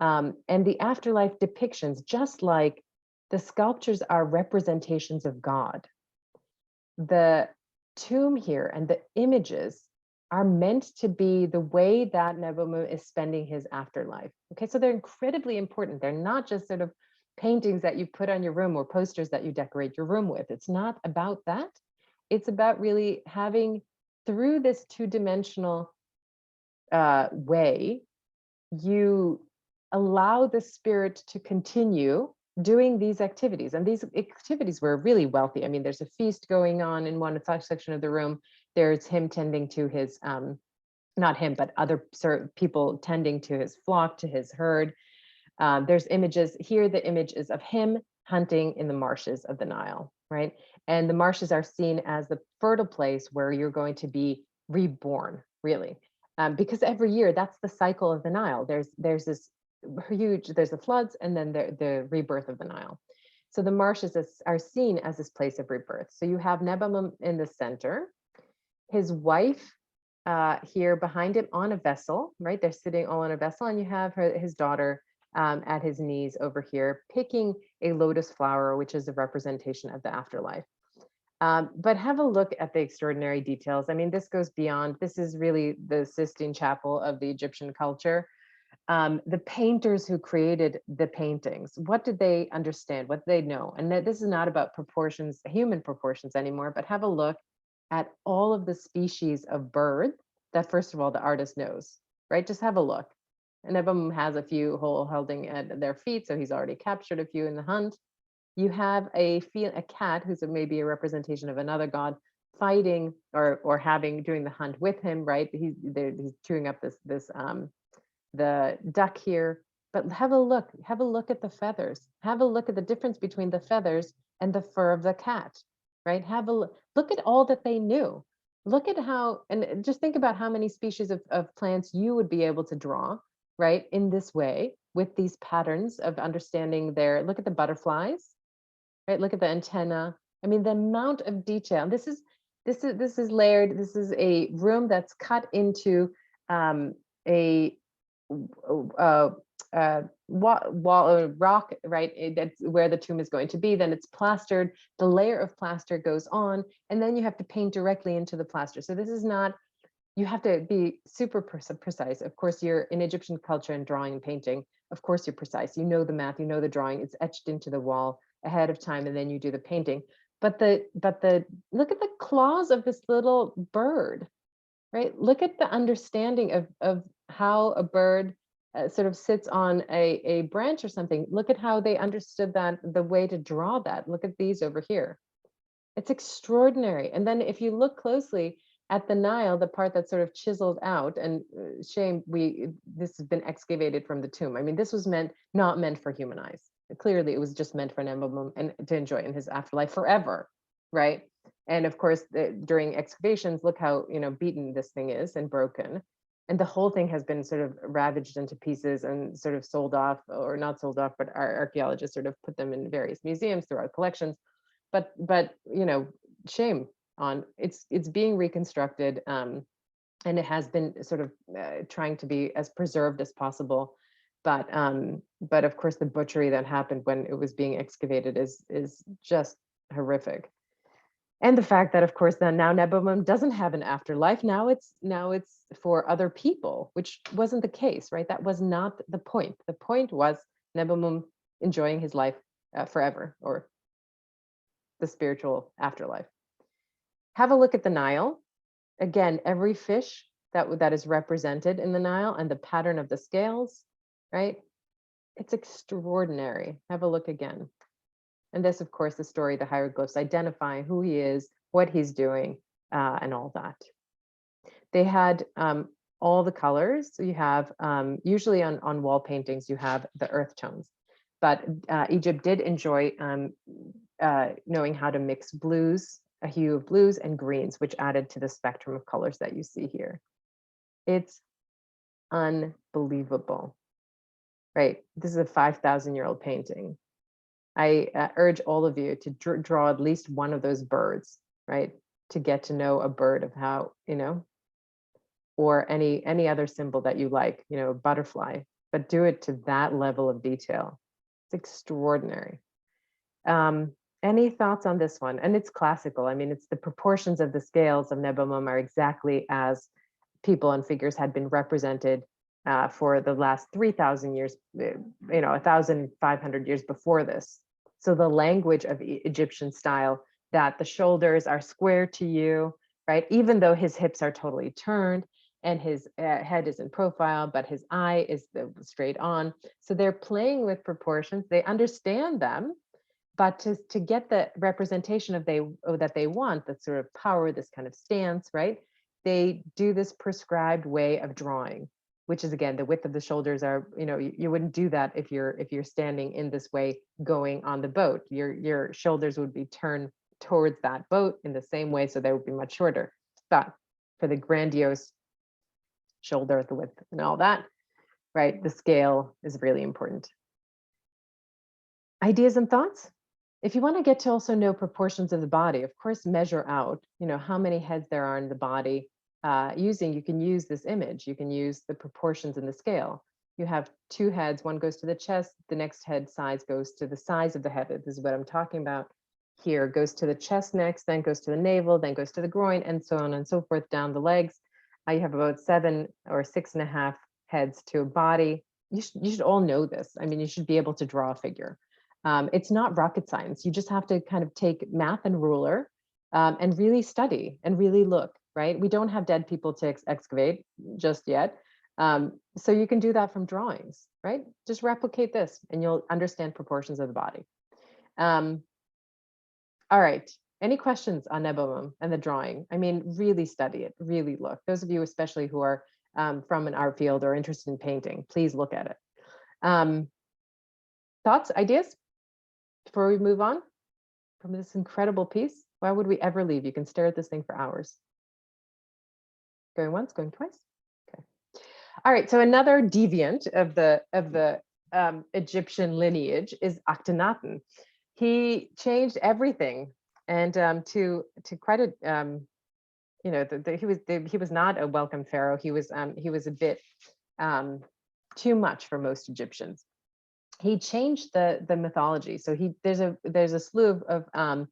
And the afterlife depictions, just like the sculptures, are representations of God. The tomb here and the images are meant to be the way that Nebamun is spending his afterlife. Okay, so they're incredibly important. They're not just sort of paintings that you put on your room or posters that you decorate your room with. It's not about that. It's about really having, through this two-dimensional way, you allow the spirit to continue doing these activities. And these activities were really wealthy. I mean, there's a feast going on in one section of the room. There's him tending to his, not him, but other people tending to his flock, to his herd. There's images here. The image is of him hunting in the marshes of the Nile, right? And the marshes are seen as the fertile place where you're going to be reborn, really. Because every year, that's the cycle of the Nile. There's this huge, there's the floods, and then the rebirth of the Nile. So the marshes are seen as this place of rebirth. So you have Nebamun in the center, his wife here behind him on a vessel, right? They're sitting all on a vessel, and you have his daughter at his knees over here, picking a lotus flower, which is a representation of the afterlife. But have a look at the extraordinary details. I mean, this goes beyond, this is really the Sistine Chapel of the Egyptian culture. The painters who created the paintings, what did they understand? What did they know? And this is not about proportions, human proportions anymore, but have a look at all of the species of bird that, first of all, the artist knows, right? Just have a look. And Nebamun has a few holding at their feet, so he's already captured a few in the hunt. You have a cat who's maybe a representation of another god fighting or doing the hunt with him, right? He's chewing up the duck here. But have a look at the feathers. Have a look at the difference between the feathers and the fur of the cat, right? Have a look at all that they knew. Look at how, and just think about how many species of plants you would be able to draw, right, in this way, with these patterns of understanding look at the butterflies, right? Look at the antenna. I mean, the amount of detail. This is layered. This is a room that's cut into a rock, right? That's where the tomb is going to be. Then it's plastered. The layer of plaster goes on, and then you have to paint directly into the plaster. So this is not you have to be super precise. Of course, you're in Egyptian culture and drawing and painting. Of course, you're precise. You know the math, you know the drawing. It's etched into the wall ahead of time, and then you do the painting. But the look at the claws of this little bird, right? Look at the understanding of how a bird sort of sits on a branch or something. Look at how they understood that, the way to draw that. Look at these over here. It's extraordinary. And then if you look closely at the Nile, the part that's sort of chiseled out, and shame this has been excavated from the tomb. I mean, this was not meant for human eyes. Clearly, it was just meant for Nebamum and to enjoy in his afterlife forever, right? And of course, during excavations, look how beaten this thing is and broken. And the whole thing has been sort of ravaged into pieces and sort of sold off, or not sold off, but our archaeologists sort of put them in various museums throughout collections. But shame on it's being reconstructed, and it has been sort of trying to be as preserved as possible. But of course, the butchery that happened when it was being excavated is just horrific. And the fact that, of course, then now Nebamum doesn't have an afterlife. Now it's for other people, which wasn't the case, right? That was not the point. The point was Nebamum enjoying his life forever, or the spiritual afterlife. Have a look at the Nile. Again, every fish that is represented in the Nile and the pattern of the scales, right? It's extraordinary. Have a look again. And this, of course, the story, the hieroglyphs identifying who he is, what he's doing, and all that. They had all the colors. So you have, usually on wall paintings, you have the earth tones. But Egypt did enjoy knowing how to mix blues, a hue of blues, and greens, which added to the spectrum of colors that you see here. It's unbelievable, right? This is a 5,000-year-old painting. I urge all of you to draw at least one of those birds, right? To get to know a bird of how, or any other symbol that you like, a butterfly, but do it to that level of detail. It's extraordinary. Any thoughts on this one? And it's classical. I mean, it's the proportions of the scales of Nebamum are exactly as people and figures had been represented for the last 3,000 years, 1,500 years before this. So the language of Egyptian style, that the shoulders are square to you, right? Even though his hips are totally turned and his head is in profile, but his eye is straight on. So they're playing with proportions. They understand them, but to get the representation that they want, that sort of power, this kind of stance, right? They do this prescribed way of drawing, which is, again, the width of the shoulders are, you wouldn't do that if you're standing in this way going on the boat. Your shoulders would be turned towards that boat in the same way, so they would be much shorter. But for the grandiose shoulder, the width and all that, right, the scale is really important. Ideas and thoughts? If you want to get to also know proportions of the body, of course, measure out, how many heads there are in the body. You can use this image. You can use the proportions in the scale. You have two heads. One goes to the chest. The next head size goes to the size of the head. This is what I'm talking about here. Goes to the chest next, then goes to the navel, then goes to the groin, and so on and so forth down the legs. You have about 7 or 6.5 heads to a body. You should all know this. I mean, you should be able to draw a figure. It's not rocket science. You just have to kind of take math and ruler and really study and really look, right? We don't have dead people to excavate just yet. So you can do that from drawings, right? Just replicate this and you'll understand proportions of the body. All right. Any questions on Nebamum and the drawing? I mean, really study it, really look. Those of you especially who are from an art field or interested in painting, please look at it. Thoughts, ideas? Before we move on from this incredible piece, why would we ever leave? You can stare at this thing for hours. Going once, going twice. Okay. All right. So another deviant of the Egyptian lineage is Akhenaten. He changed everything, and to credit, he was not a welcome pharaoh. He was a bit too much for most Egyptians. He changed the mythology. So there's a slew of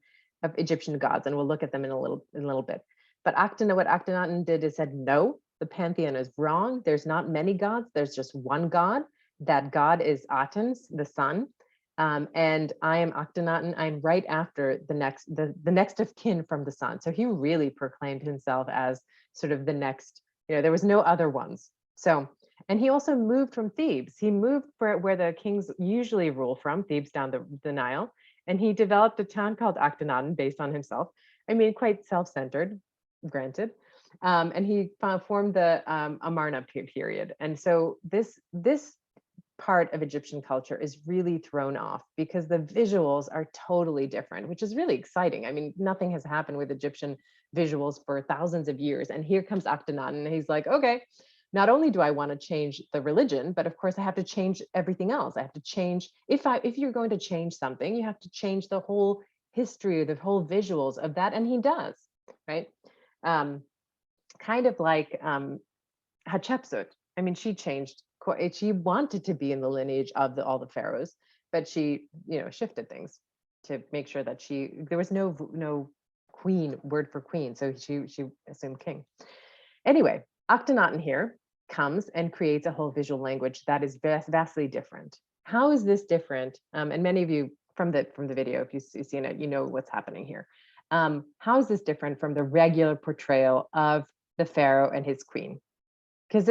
Egyptian gods, and we'll look at them in a little bit. But what Akhenaten did is said, no, the pantheon is wrong. There's not many gods. There's just one God. That God is Aten, the sun. And I am Akhenaten. I'm right after the next of kin from the sun. So he really proclaimed himself as sort of the next, there was no other ones. So, and he also moved from Thebes. He moved where the kings usually rule from, Thebes down the Nile. And he developed a town called Akhenaten based on himself. I mean, quite self-centered, granted. And he formed the Amarna period. And so this part of Egyptian culture is really thrown off because the visuals are totally different, which is really exciting. I mean, nothing has happened with Egyptian visuals for thousands of years. And here comes Akhenaten, and he's like, okay, not only do I want to change the religion, but of course I have to change everything else. I have to change, if you're going to change something, you have to change the whole history, the whole visuals of that. And he does, right? Kind of like Hatshepsut. I mean, she changed, she wanted to be in the lineage of all the pharaohs, but she, shifted things to make sure that there was no queen, word for queen. So she assumed king. Anyway, Akhenaten here comes and creates a whole visual language that is vastly different. How is this different? And many of you from the video, if you've seen it, you know what's happening here. How is this different from the regular portrayal of the pharaoh and his queen? Because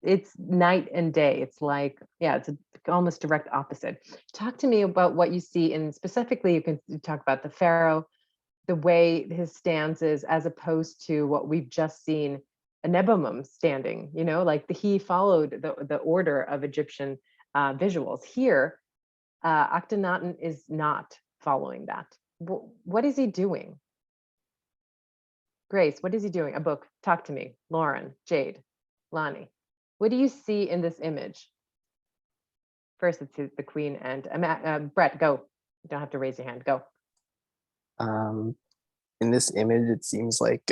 it's night and day. It's like, yeah, it's almost direct opposite. Talk to me about what you see, and specifically, you can talk about the pharaoh, the way his stance is, as opposed to what we've just seen, a Nebamum standing, like he followed the order of Egyptian visuals. Here, Akhenaten is not following that. What is he doing? Grace, what is he doing? A book. Talk to me. Lauren, Jade, Lonnie. What do you see in this image? First, it's the queen and Brett, go. You don't have to raise your hand. Go. In this image, it seems like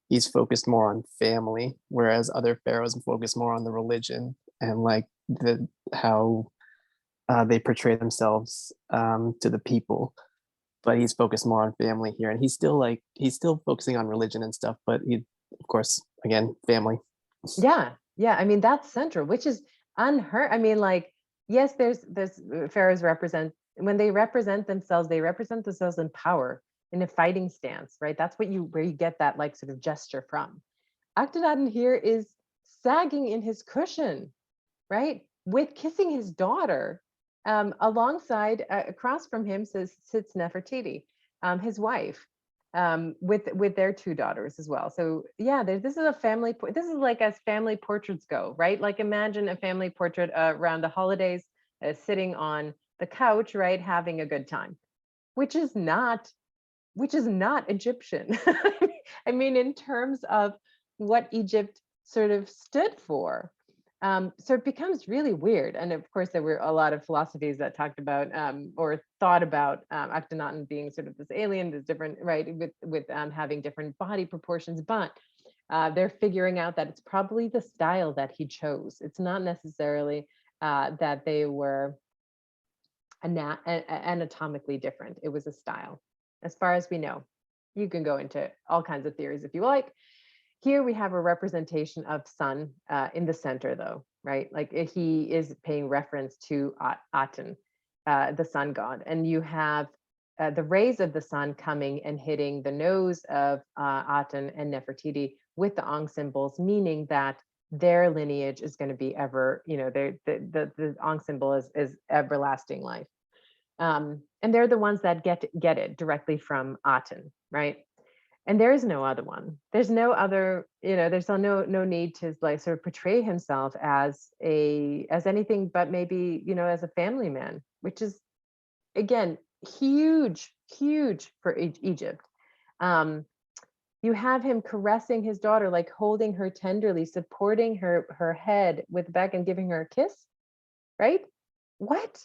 he's focused more on family, whereas other pharaohs focus more on the religion and like how they portray themselves to the people. But he's focused more on family here, and he's still focusing on religion and stuff. But he, of course, again, family. Yeah. I mean, that's central, which is unheard. I mean, like, yes, there's pharaohs when they represent themselves in power, in a fighting stance, right? That's where you get that like sort of gesture from. Akhenaten here is sagging in his cushion, right? With kissing his daughter. Alongside, across from him sits Nefertiti, his wife, with their two daughters as well. So yeah, this is a family. This is like as family portraits go, right? Like imagine a family portrait around the holidays, sitting on the couch, right, having a good time, which is not Egyptian. I mean, in terms of what Egypt sort of stood for. So it becomes really weird. And of course, there were a lot of philosophies that talked about or thought about Akhenaten being sort of this alien, this different, right, with having different body proportions, but they're figuring out that it's probably the style that he chose. It's not necessarily that they were anatomically different. It was a style, as far as we know. You can go into all kinds of theories if you like. Here we have a representation of sun in the center, though, right? Like he is paying reference to Aten, the sun god. And you have the rays of the sun coming and hitting the nose of Aten and Nefertiti with the Ang symbols, meaning that their lineage is going to be ever, the Ang symbol is everlasting life. And they're the ones that get it directly from Aten, right? And there is no other one. There's no other, there's no need to like sort of portray himself as anything but maybe, as a family man, which is, again, huge for Egypt. You have him caressing his daughter, like holding her tenderly, supporting her head with back and giving her a kiss, right? What?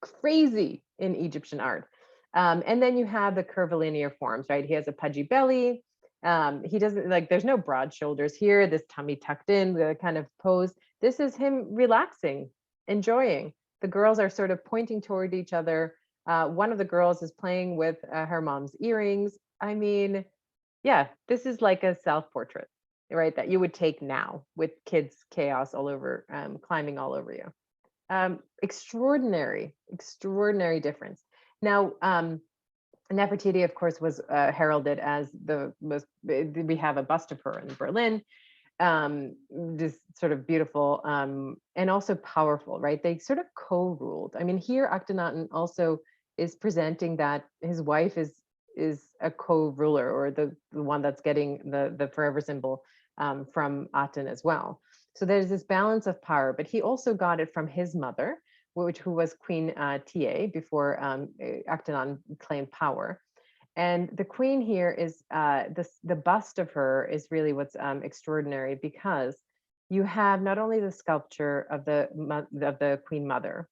Crazy in Egyptian art. And then you have the curvilinear forms, right? He has a pudgy belly. He doesn't there's no broad shoulders here, this tummy tucked in, the kind of pose. This is him relaxing, enjoying. The girls are sort of pointing toward each other. One of the girls is playing with her mom's earrings. I mean, Yeah, this is like a self-portrait, right? That you would take now with kids chaos all over, climbing all over you. Extraordinary difference. Now, Nefertiti, of course, was heralded as the most, we have a bust of her in Berlin, just sort of beautiful, and also powerful, right? They sort of co-ruled. I mean, here Akhenaten also is presenting that his wife is a co-ruler, or the one that's getting the forever symbol from Aten as well. So there's this balance of power, but he also got it from his mother, who was Queen Tiye before Akhenaten claimed power. And the queen here is the bust of her is really what's extraordinary, because you have not only the sculpture of the queen mother,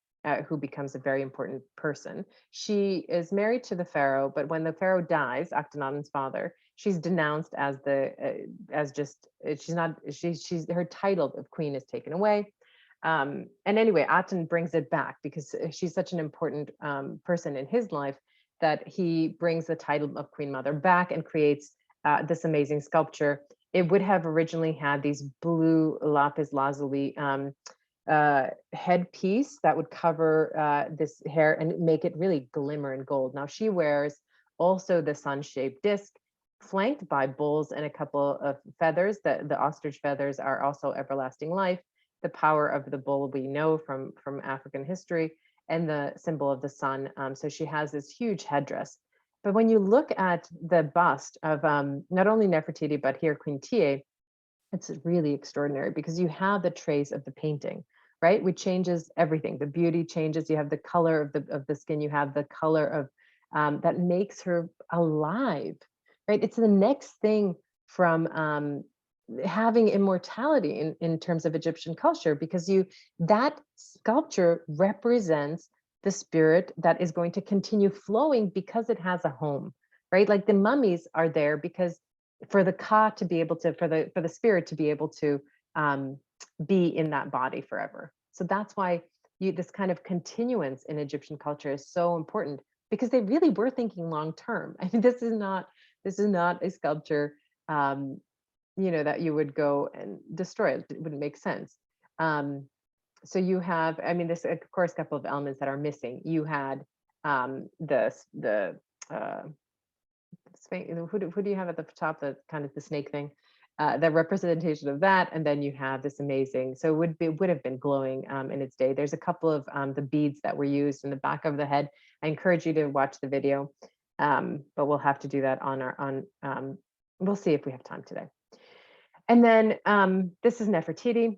who becomes a very important person. She is married to the pharaoh, but when the pharaoh dies, Akhenaten's father, she's denounced as she's her title of queen is taken away. And anyway, Aten brings it back because she's such an important person in his life, that he brings the title of Queen Mother back and creates this amazing sculpture. It would have originally had these blue lapis lazuli headpiece that would cover this hair and make it really glimmer in gold. Now she wears also the sun-shaped disc, flanked by bulls and a couple of feathers. The ostrich feathers are also everlasting life. The power of the bull we know from African history, and the symbol of the sun. So she has this huge headdress. But when you look at the bust of not only Nefertiti, but here Queen Tiye, it's really extraordinary because you have the trace of the painting, right? Which changes everything. The beauty changes. You have the color of the skin. You have the color of that makes her alive, right? It's the next thing from having immortality in terms of Egyptian culture, because that sculpture represents the spirit that is going to continue flowing because it has a home, right? Like the mummies are there because for the ka to be able to, for the spirit to be able to be in that body forever. So that's why this kind of continuance in Egyptian culture is so important, because they really were thinking long term. I mean, this is not a sculpture that you would go and destroy. It wouldn't make sense. So you have, I mean, this, of course, a couple of elements that are missing. You had the who do you have at the top, the kind of the snake thing, the representation of that, and then you have this amazing, so it would have been glowing in its day. There's a couple of the beads that were used in the back of the head. I encourage you to watch the video, but we'll have to do that we'll see if we have time today. And then this is Nefertiti.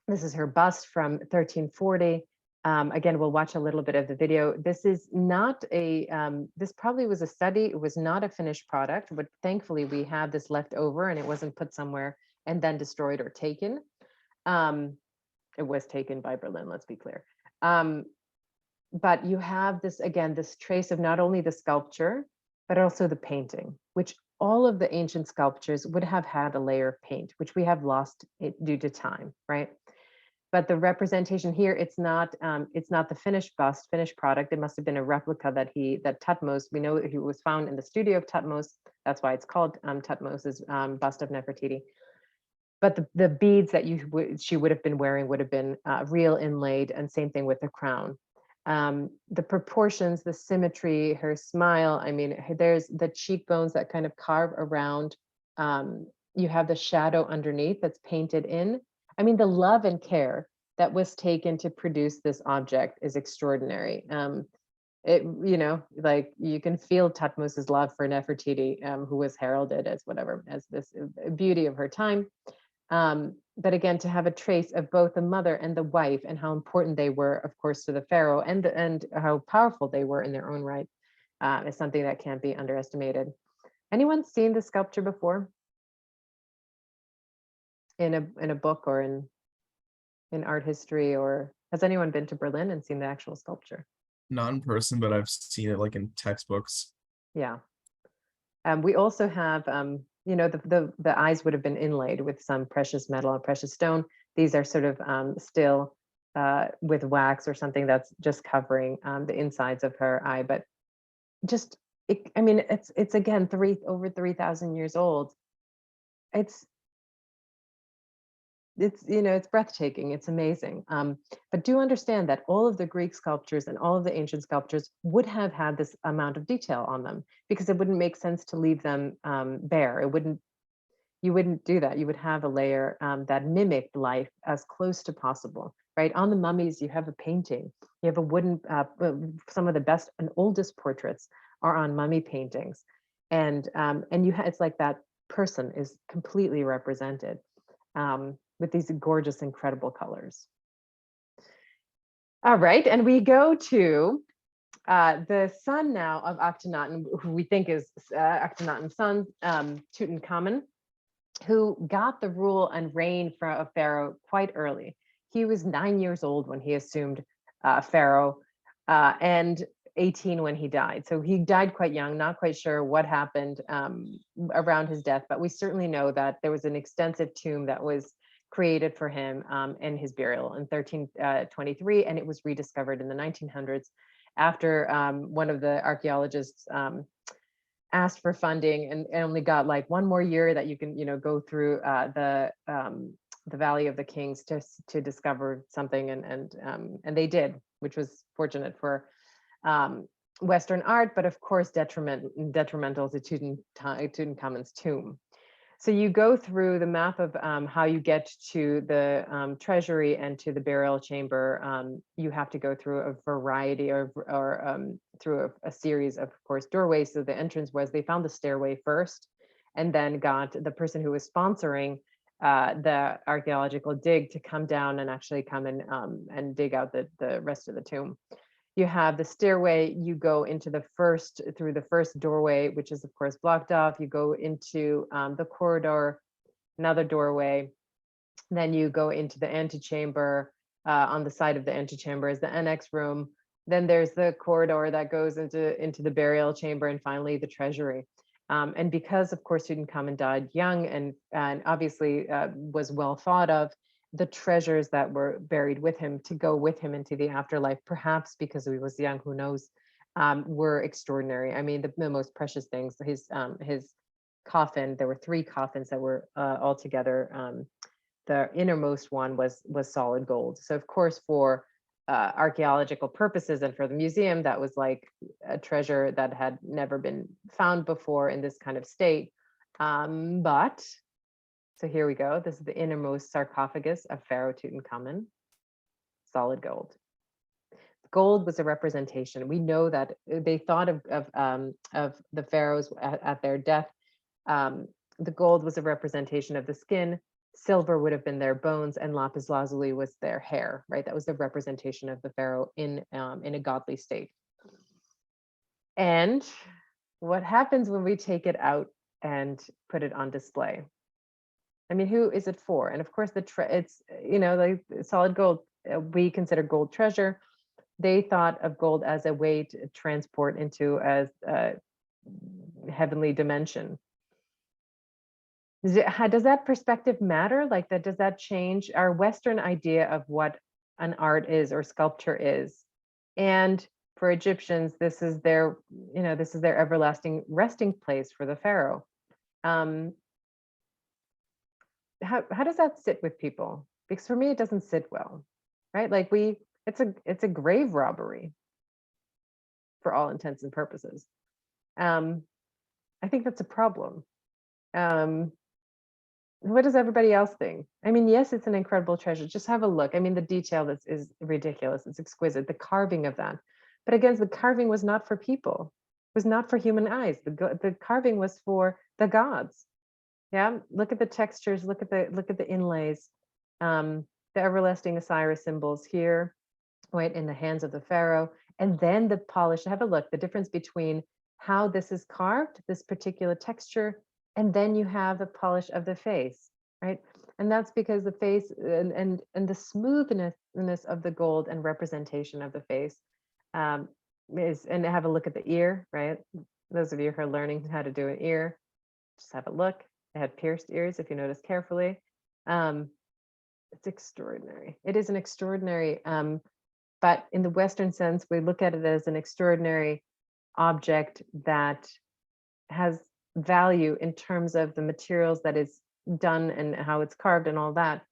This is her bust from 1340. Again, we'll watch a little bit of the video. This is not this probably was a study. It was not a finished product, but thankfully we have this left over and it wasn't put somewhere and then destroyed or taken. It was taken by Berlin, let's be clear. But you have this, again, this trace of not only the sculpture, but also the painting, which all of the ancient sculptures would have had a layer of paint, which we have lost due to time, right? But the representation here, it's not the finished bust, finished product. It must have been a replica that Tutmos, we know that he was found in the studio of Tutmos. That's why it's called Tutmos's bust of Nefertiti. But the beads that she would have been wearing would have been real inlaid, and same thing with the crown. The proportions, the symmetry, her smile. I mean, there's the cheekbones that kind of carve around. You have the shadow underneath that's painted in. I mean, the love and care that was taken to produce this object is extraordinary. Like you can feel Tutmos's love for Nefertiti, who was heralded as this beauty of her time. But again, to have a trace of both the mother and the wife and how important they were, of course, to the pharaoh, and how powerful they were in their own right, is something that can't be underestimated. Anyone seen the sculpture before? In a book or in art history, or has anyone been to Berlin and seen the actual sculpture? Not in person, but I've seen it like in textbooks. Yeah. We also have the eyes would have been inlaid with some precious metal or precious stone. These are sort of still with wax or something that's just covering the insides of her eye, but just I mean, it's again over 3,000 years old. It's it's breathtaking. It's amazing. But do understand that all of the Greek sculptures and all of the ancient sculptures would have had this amount of detail on them, because it wouldn't make sense to leave them bare. You wouldn't do that. You would have a layer that mimicked life as close to possible, right? On the mummies, you have a painting. You have a wooden, some of the best and oldest portraits are on mummy paintings. And it's like that person is completely represented with these gorgeous, incredible colors. All right, and we go to the son now of Akhenaten, who we think is Akhenaten's son, Tutankhamun, who got the rule and reign of Pharaoh quite early. He was 9 years old when he assumed Pharaoh, and 18 when he died. So he died quite young, not quite sure what happened around his death, but we certainly know that there was an extensive tomb that was created for him and his burial in 1323, and it was rediscovered in the 1900s after one of the archaeologists asked for funding and only got like one more year that you can go through the Valley of the Kings to discover something, and they did, which was fortunate for Western art, but of course detrimental to Tutankhamun's tomb. So you go through the map of how you get to the treasury and to the burial chamber. You have to go through a variety or through a series of course, doorways. So the entrance was, they found the stairway first, and then got the person who was sponsoring the archaeological dig to come down and actually come and dig out the rest of the tomb. You have the stairway, you go into through the first doorway, which is of course blocked off. You go into the corridor, another doorway. Then you go into the antechamber. On the side of the antechamber is the annex room. Then there's the corridor that goes into the burial chamber, and finally the treasury. And because of course Tutankhamun died young and obviously was well thought of, the treasures that were buried with him to go with him into the afterlife, perhaps because he was young, who knows, were extraordinary. I mean, the most precious things, his coffin, there were 3 coffins that were all together. The innermost one was solid gold. So of course, for archaeological purposes and for the museum, that was like a treasure that had never been found before in this kind of state. So here we go. This is the innermost sarcophagus of Pharaoh Tutankhamun, solid gold. Gold was a representation. We know that they thought of the pharaohs at their death. The gold was a representation of the skin. Silver would have been their bones, and lapis lazuli was their hair. Right, that was the representation of the pharaoh in a godly state. And what happens when we take it out and put it on display? I mean, who is it for? And of course, it's like solid gold. We consider gold treasure. They thought of gold as a way to transport into a heavenly dimension. Does that perspective matter? Like that, does that change our Western idea of what an art is or sculpture is? And for Egyptians, this is their everlasting resting place for the pharaoh. How does that sit with people? Because for me, it doesn't sit well, right? Like it's a grave robbery for all intents and purposes. I think that's a problem. What does everybody else think? I mean, yes, it's an incredible treasure. Just have a look. I mean, the detail is ridiculous. It's exquisite. The carving of that. But again, the carving was not for people. It was not for human eyes. The carving was for the gods. Yeah, look at the textures, look at the inlays, the everlasting Osiris symbols here, right, in the hands of the pharaoh, and then the polish. Have a look, the difference between how this is carved, this particular texture, and then you have the polish of the face, right? And that's because the face and the smoothness of the gold and representation of the face is, and have a look at the ear, right? Those of you who are learning how to do an ear, just have a look. It had pierced ears, if you notice carefully. It's extraordinary. It is an extraordinary, but in the Western sense, we look at it as an extraordinary object that has value in terms of the materials that is done and how it's carved and all that,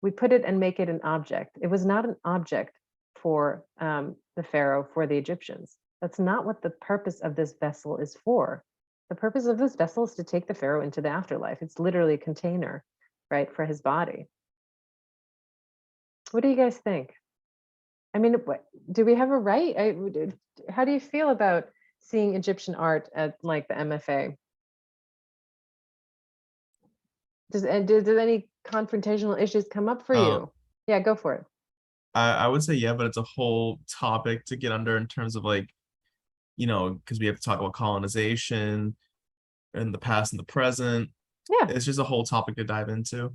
we put it and make it an object. It was not an object for the pharaoh, for the Egyptians. That's not what the purpose of this vessel is for. The purpose of this vessel is to take the pharaoh into the afterlife. It's literally a container, right, for his body. What do you guys think? I mean, do we have a right? How do you feel about seeing Egyptian art at like the MFA? Does any confrontational issues come up for you? Yeah, go for it. I would say yeah, but it's a whole topic to get under in terms of like, because we have to talk about colonization and the past and the present. Yeah. It's just a whole topic to dive into.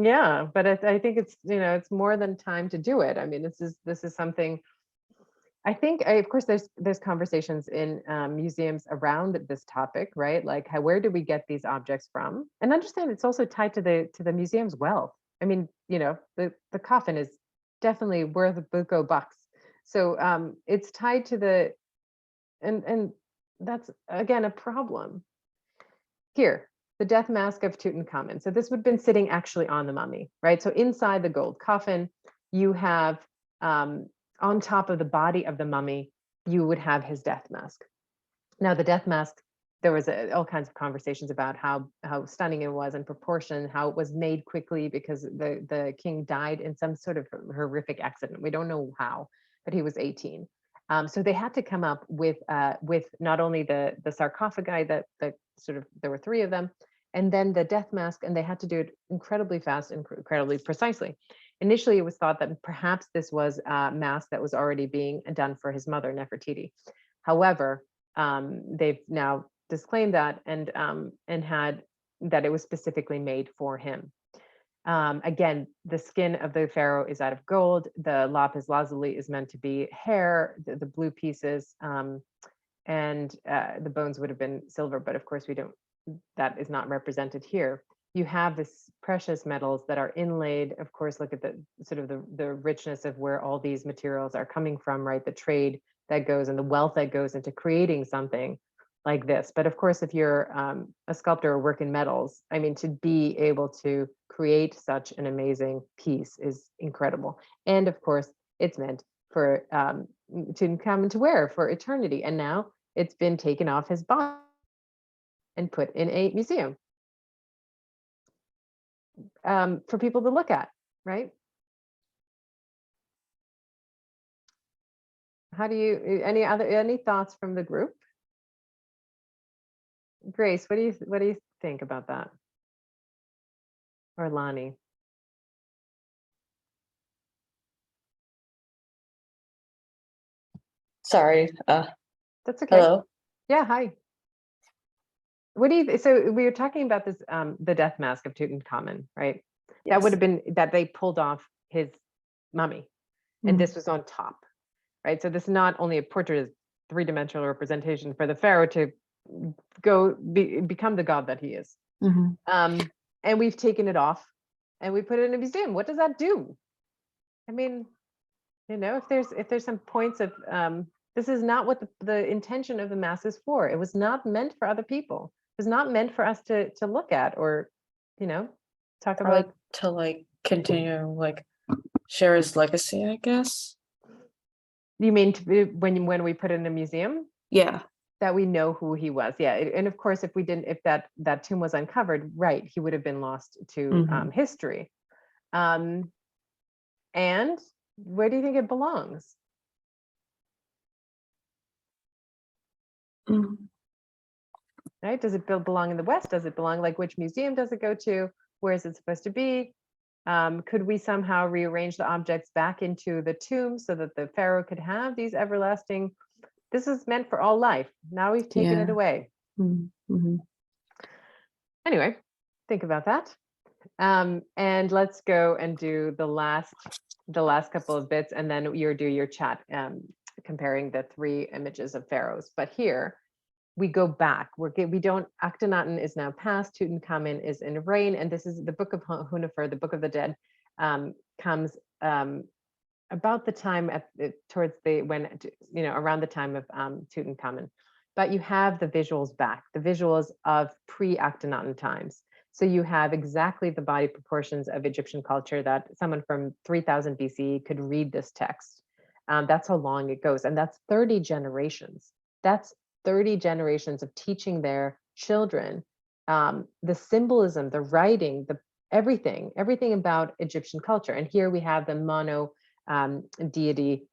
Yeah, but I think it's, it's more than time to do it. I mean, this is something. I think, of course, there's conversations in museums around this topic, right? Like, where do we get these objects from? And understand it's also tied to the museum's wealth. I mean, the coffin is definitely worth a buco bucks. So it's tied to and that's again a problem. Here, the death mask of Tutankhamun. So this would have been sitting actually on the mummy, right? So inside the gold coffin, you have on top of the body of the mummy, you would have his death mask. Now, the death mask, there was all kinds of conversations about how stunning it was in proportion, how it was made quickly because the king died in some sort of horrific accident. We don't know how, but he was 18. So they had to come up with not only the sarcophagi that sort of, there were 3 of them, and then the death mask, and they had to do it incredibly fast and incredibly precisely. Initially, it was thought that perhaps this was a mask that was already being done for his mother, Nefertiti. However, they've now disclaimed that and had that it was specifically made for him. Again, the skin of the pharaoh is out of gold. The lapis lazuli is meant to be hair, the blue pieces, and the bones would have been silver, but of course that is not represented here. You have this precious metals that are inlaid. Of course, look at the sort of the richness of where all these materials are coming from, right? The trade that goes and the wealth that goes into creating something like this. But of course, if you're a sculptor or work in metals, I mean, to be able to create such an amazing piece is incredible. And of course, it's meant for to come to wear for eternity. And now it's been taken off his body and put in a museum for people to look at, right? How do you, any thoughts from the group? Grace, what do you think about that? Or Lonnie? Sorry. That's okay. Hello. Yeah, hi. What do you, so we were talking about this, the death mask of Tutankhamun, right? Yes. That would have been that they pulled off his mummy, and this was on top, right? So this is not only a portrait, is 3-dimensional representation for the pharaoh to go become the god that he is. And we've taken it off and we put it in a museum. What does that do? I mean, if there's some points of this is not what the intention of the mass is for. It was not meant for other people. It was not meant for us to look at or talk Or about. to continue share his legacy, I guess. You mean when we put it in a museum? Yeah. That we know who he was. Yeah. And of course, if that tomb was uncovered, right, he would have been lost to history. And where do you think it belongs? Right? Does it belong in the West? Does it belong, which museum does it go to? Where is it supposed to be? Could we somehow rearrange the objects back into the tomb so that the pharaoh could have these everlasting, this is meant for all life. Now we've taken it away. Anyway, think about that. And let's go and do the last couple of bits, and then you do your chat comparing the 3 images of pharaohs. But here we go back. We don't, Akhenaten is now past, Tutankhamun is in reign, and this is the book of Hunefer, the book of the dead, comes about the time towards the around the time of Tutankhamun. But you have the visuals back, the visuals of pre-Akhenaten times. So you have exactly the body proportions of Egyptian culture that someone from 3000 BC could read this text. That's how long it goes. And that's 30 generations. That's 30 generations of teaching their children the symbolism, the writing, the everything about Egyptian culture. And here we have the mono deity.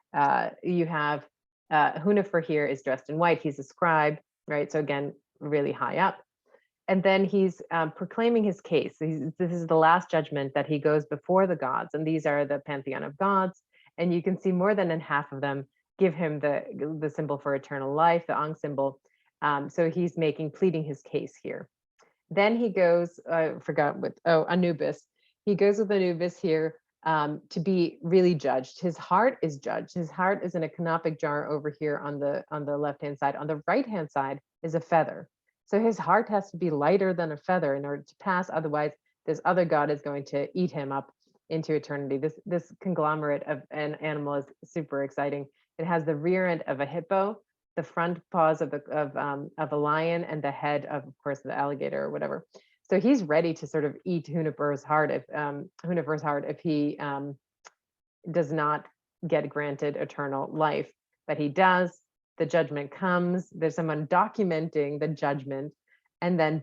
You have Hunefer here is dressed in white. He's a scribe, right? So again, really high up. And then he's proclaiming his case. This is the last judgment that he goes before the gods. And these are the pantheon of gods. And you can see more than half of them give him the symbol for eternal life, the Ang symbol. So he's pleading his case here. Then he goes, I forgot what, Anubis. He goes with Anubis here to be really judged. His heart is judged. His heart is in a canopic jar over here on the left-hand side. On the right-hand side is a feather. So his heart has to be lighter than a feather in order to pass. Otherwise, this other god is going to eat him up into eternity. This conglomerate of an animal is super exciting. It has the rear end of a hippo, the front paws of a lion, and the head of course, the alligator or whatever. So he's ready to sort of eat Hunefer's heart if he does not get granted eternal life. But he does. The judgment comes. There's someone documenting the judgment, and then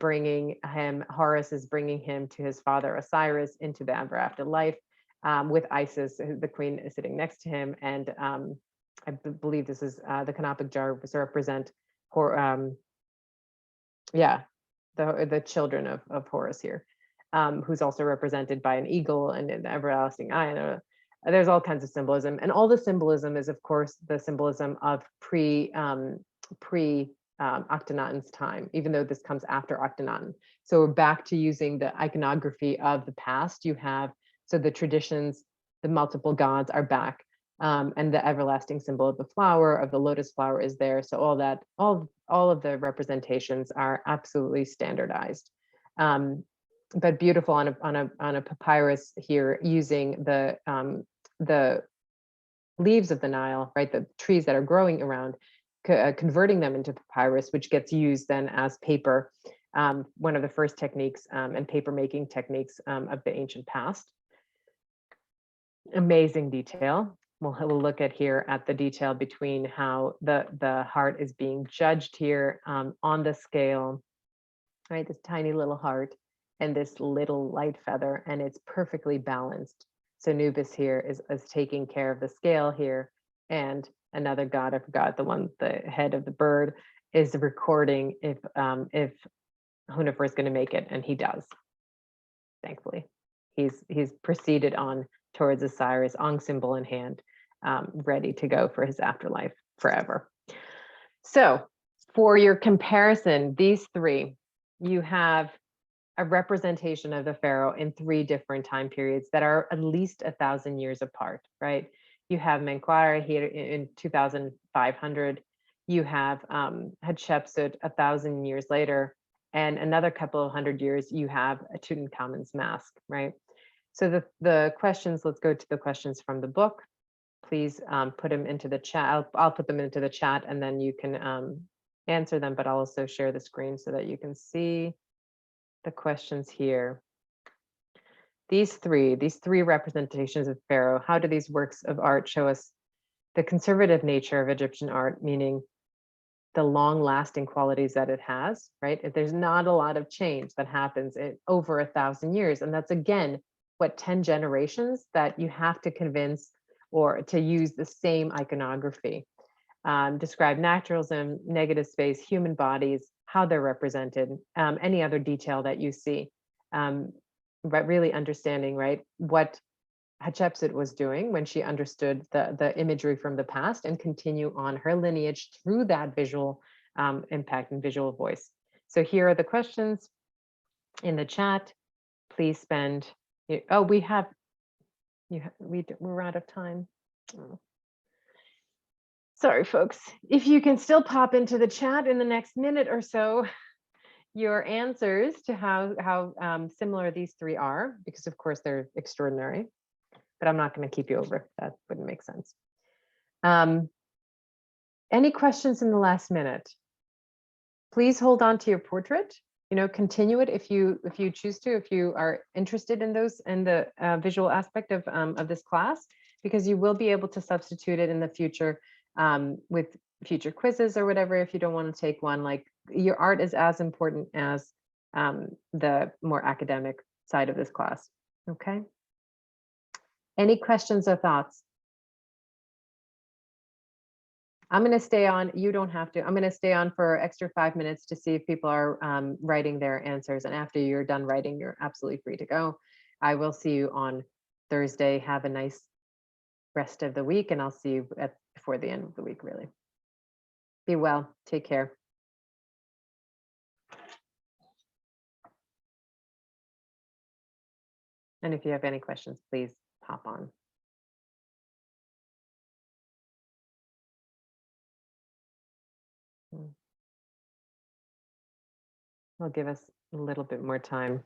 Horus is bringing him to his father Osiris into the ever after life, with Isis, the queen, is sitting next to him. And I believe this is the canopic jar to represent the children of Horus here, who's also represented by an eagle and an everlasting eye. There's all kinds of symbolism, and all the symbolism is, of course, the symbolism of Akhenaten's time, even though this comes after Akhenaten. So we're back to using the iconography of the past. You have, so the traditions, the multiple gods are back, and the everlasting symbol of the flower, of the lotus flower, is there. So all of the representations are absolutely standardized. But beautiful on a papyrus here, using the leaves of the Nile, right? The trees that are growing around, converting them into papyrus, which gets used then as paper. One of the first techniques and paper making techniques of the ancient past. Amazing detail. We'll look at here at the detail between how the heart is being judged here on the scale, right? This tiny little heart and this little light feather, and it's perfectly balanced. So Anubis here is taking care of the scale here, and another god, I forgot the head of the bird, is recording if Hunefer is going to make it, and he does. Thankfully, he's proceeded on towards Osiris, Ang symbol in hand, ready to go for his afterlife forever. So for your comparison, these three, you have a representation of the pharaoh in three different time periods that are at least 1,000 years apart, right? You have Menkaure here in 2500. You have Hatshepsut 1,000 years later, and another couple of hundred years, you have Tutankhamun's mask, right? So the questions, let's go to the questions from the book. Please put them into the chat. I'll put them into the chat, and then you can answer them, but I'll also share the screen so that you can see the questions here. These three representations of Pharaoh, how do these works of art show us the conservative nature of Egyptian art, meaning the long-lasting qualities that it has, right? If there's not a lot of change that happens in over 1,000 years, and that's again, what, 10 generations that you have to convince or to use the same iconography. Describe naturalism, negative space, human bodies, how they're represented, any other detail that you see, but really understanding, right, what Hatshepsut was doing when she understood the imagery from the past, and continue on her lineage through that visual impact and visual voice. So here are the questions in the chat. Please spend, we're out of time. Oh. Sorry, folks. If you can still pop into the chat in the next minute or so, your answers to how similar these three are, because of course they're extraordinary. but I'm not going to keep you over. That wouldn't make sense. Any questions in the last minute? Please hold on to your portrait. Continue it if you choose to, if you are interested in those and the visual aspect of this class, because you will be able to substitute it in the future with future quizzes or whatever. If you don't want to take one, like your art is as important as the more academic side of this class. Okay. Any questions or thoughts? I'm going to stay on. You don't have to. I'm going to stay on for extra 5 minutes to see if people are writing their answers. And after you're done writing, you're absolutely free to go. I will see you on Thursday. Have a nice rest of the week, and I'll see you before the end of the week, really. Be well. Take care. And if you have any questions, please pop on. I'll give us a little bit more time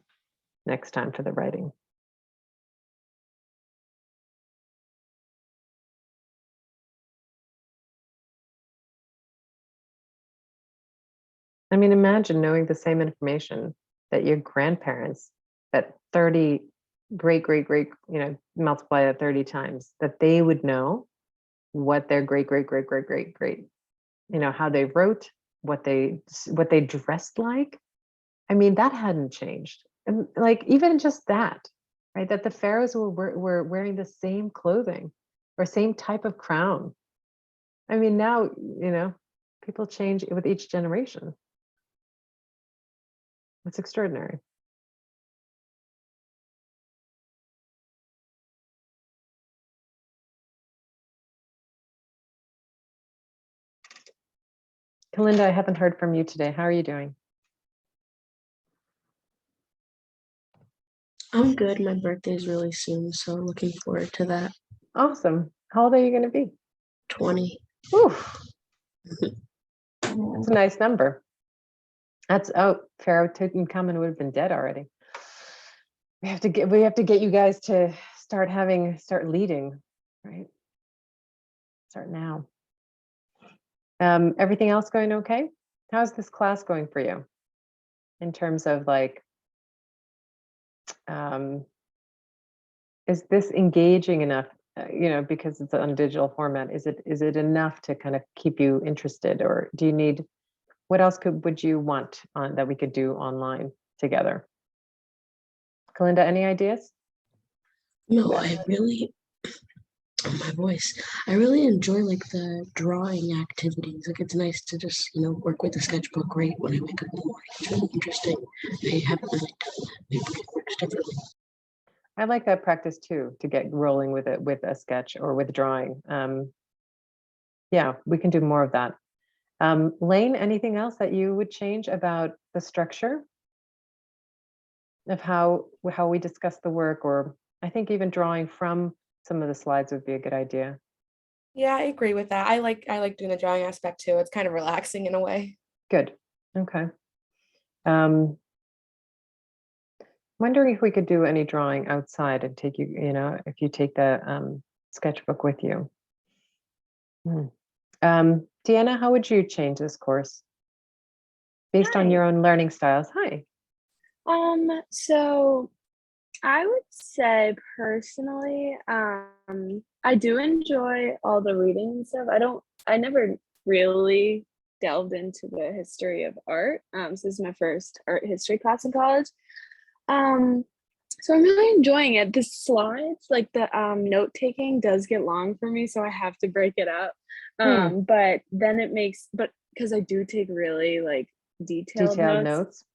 next time for the writing. I mean, imagine knowing the same information that your grandparents at 30 great, multiply it 30 times, that they would know what their great, how they wrote, what they dressed like. I mean, that hadn't changed. And like, even just that, right? That the pharaohs were wearing the same clothing or same type of crown. I mean, now, people change with each generation. It's extraordinary. Kalinda, I haven't heard from you today. How are you doing? I'm good. My birthday is really soon, so looking forward to that. Awesome. How old are you going to be? 20. Oof. That's a nice number. Pharaoh Tutankhamun would have been dead already. We have to get you guys to start leading, right? Start now. Everything else going okay? How's this class going for you? In terms of like, is this engaging enough? Because it's on digital format. Is it enough to kind of keep you interested, or do you need? What else would you want that we could do online together? Kalinda, any ideas? No, I really, my voice, I really enjoy like the drawing activities. Like it's nice to just, work with the sketchbook right when I wake up in the morning. It's really interesting. I haven't really done that. Maybe it works differently. I like that practice too, to get rolling with it, with a sketch or with drawing. Yeah, we can do more of that. Lane, anything else that you would change about the structure of how we discuss the work? Or I think even drawing from some of the slides would be a good idea. Yeah, I agree with that. I like doing the drawing aspect too. It's kind of relaxing in a way. Good. Okay. Wondering if we could do any drawing outside and take if you take the sketchbook with you. Deanna, how would you change this course based on your own learning styles? Hi. So I would say personally, I do enjoy all the reading and stuff. I never really delved into the history of art. So this is my first art history class in college. So I'm really enjoying it. The slides, like the note taking does get long for me, so I have to break it up. But then because I do take really like detailed notes.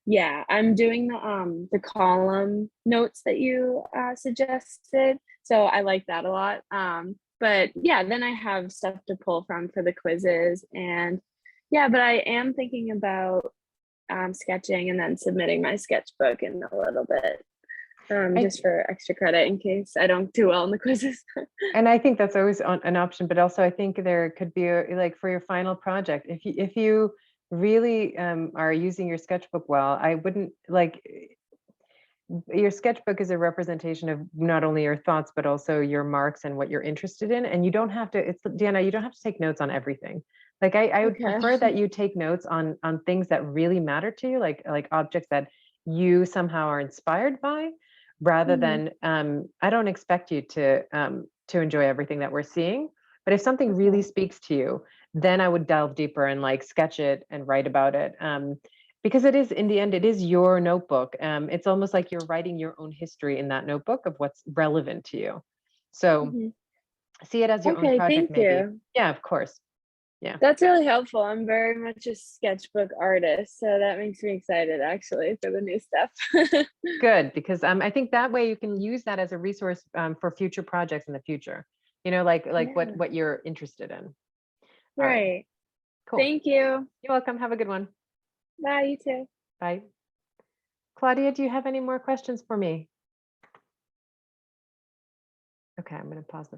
Yeah, I'm doing the column notes that you suggested, so I like that a lot. But yeah, then I have stuff to pull from for the quizzes, and yeah, but I am thinking about sketching and then submitting my sketchbook in a little bit, just for extra credit in case I don't do well in the quizzes. And I think that's always an option, but also I think there could be like for your final project, if you really are using your sketchbook well, I wouldn't like, your sketchbook is a representation of not only your thoughts, but also your marks and what you're interested in. And you don't have to, it's Deanna, you don't have to take notes on everything. Like I would Okay. prefer that you take notes on things that really matter to you, like objects that you somehow are inspired by, rather than I don't expect you to enjoy everything that we're seeing. But if something really speaks to you, then I would delve deeper and like sketch it and write about it. Because it is, in the end, it is your notebook. It's almost like you're writing your own history in that notebook of what's relevant to you. So see it as your own Okay, project, thank maybe. you. Yeah, of course. Yeah. That's really helpful. I'm very much a sketchbook artist, so that makes me excited actually for the new stuff. Good, because I think that way you can use that as a resource for future projects in the future. You know, like Yeah. what you're interested in. All right. Right. Cool. Thank you. You're welcome. Have a good one. Bye, you too. Bye. Claudia, do you have any more questions for me? Okay, I'm going to pause the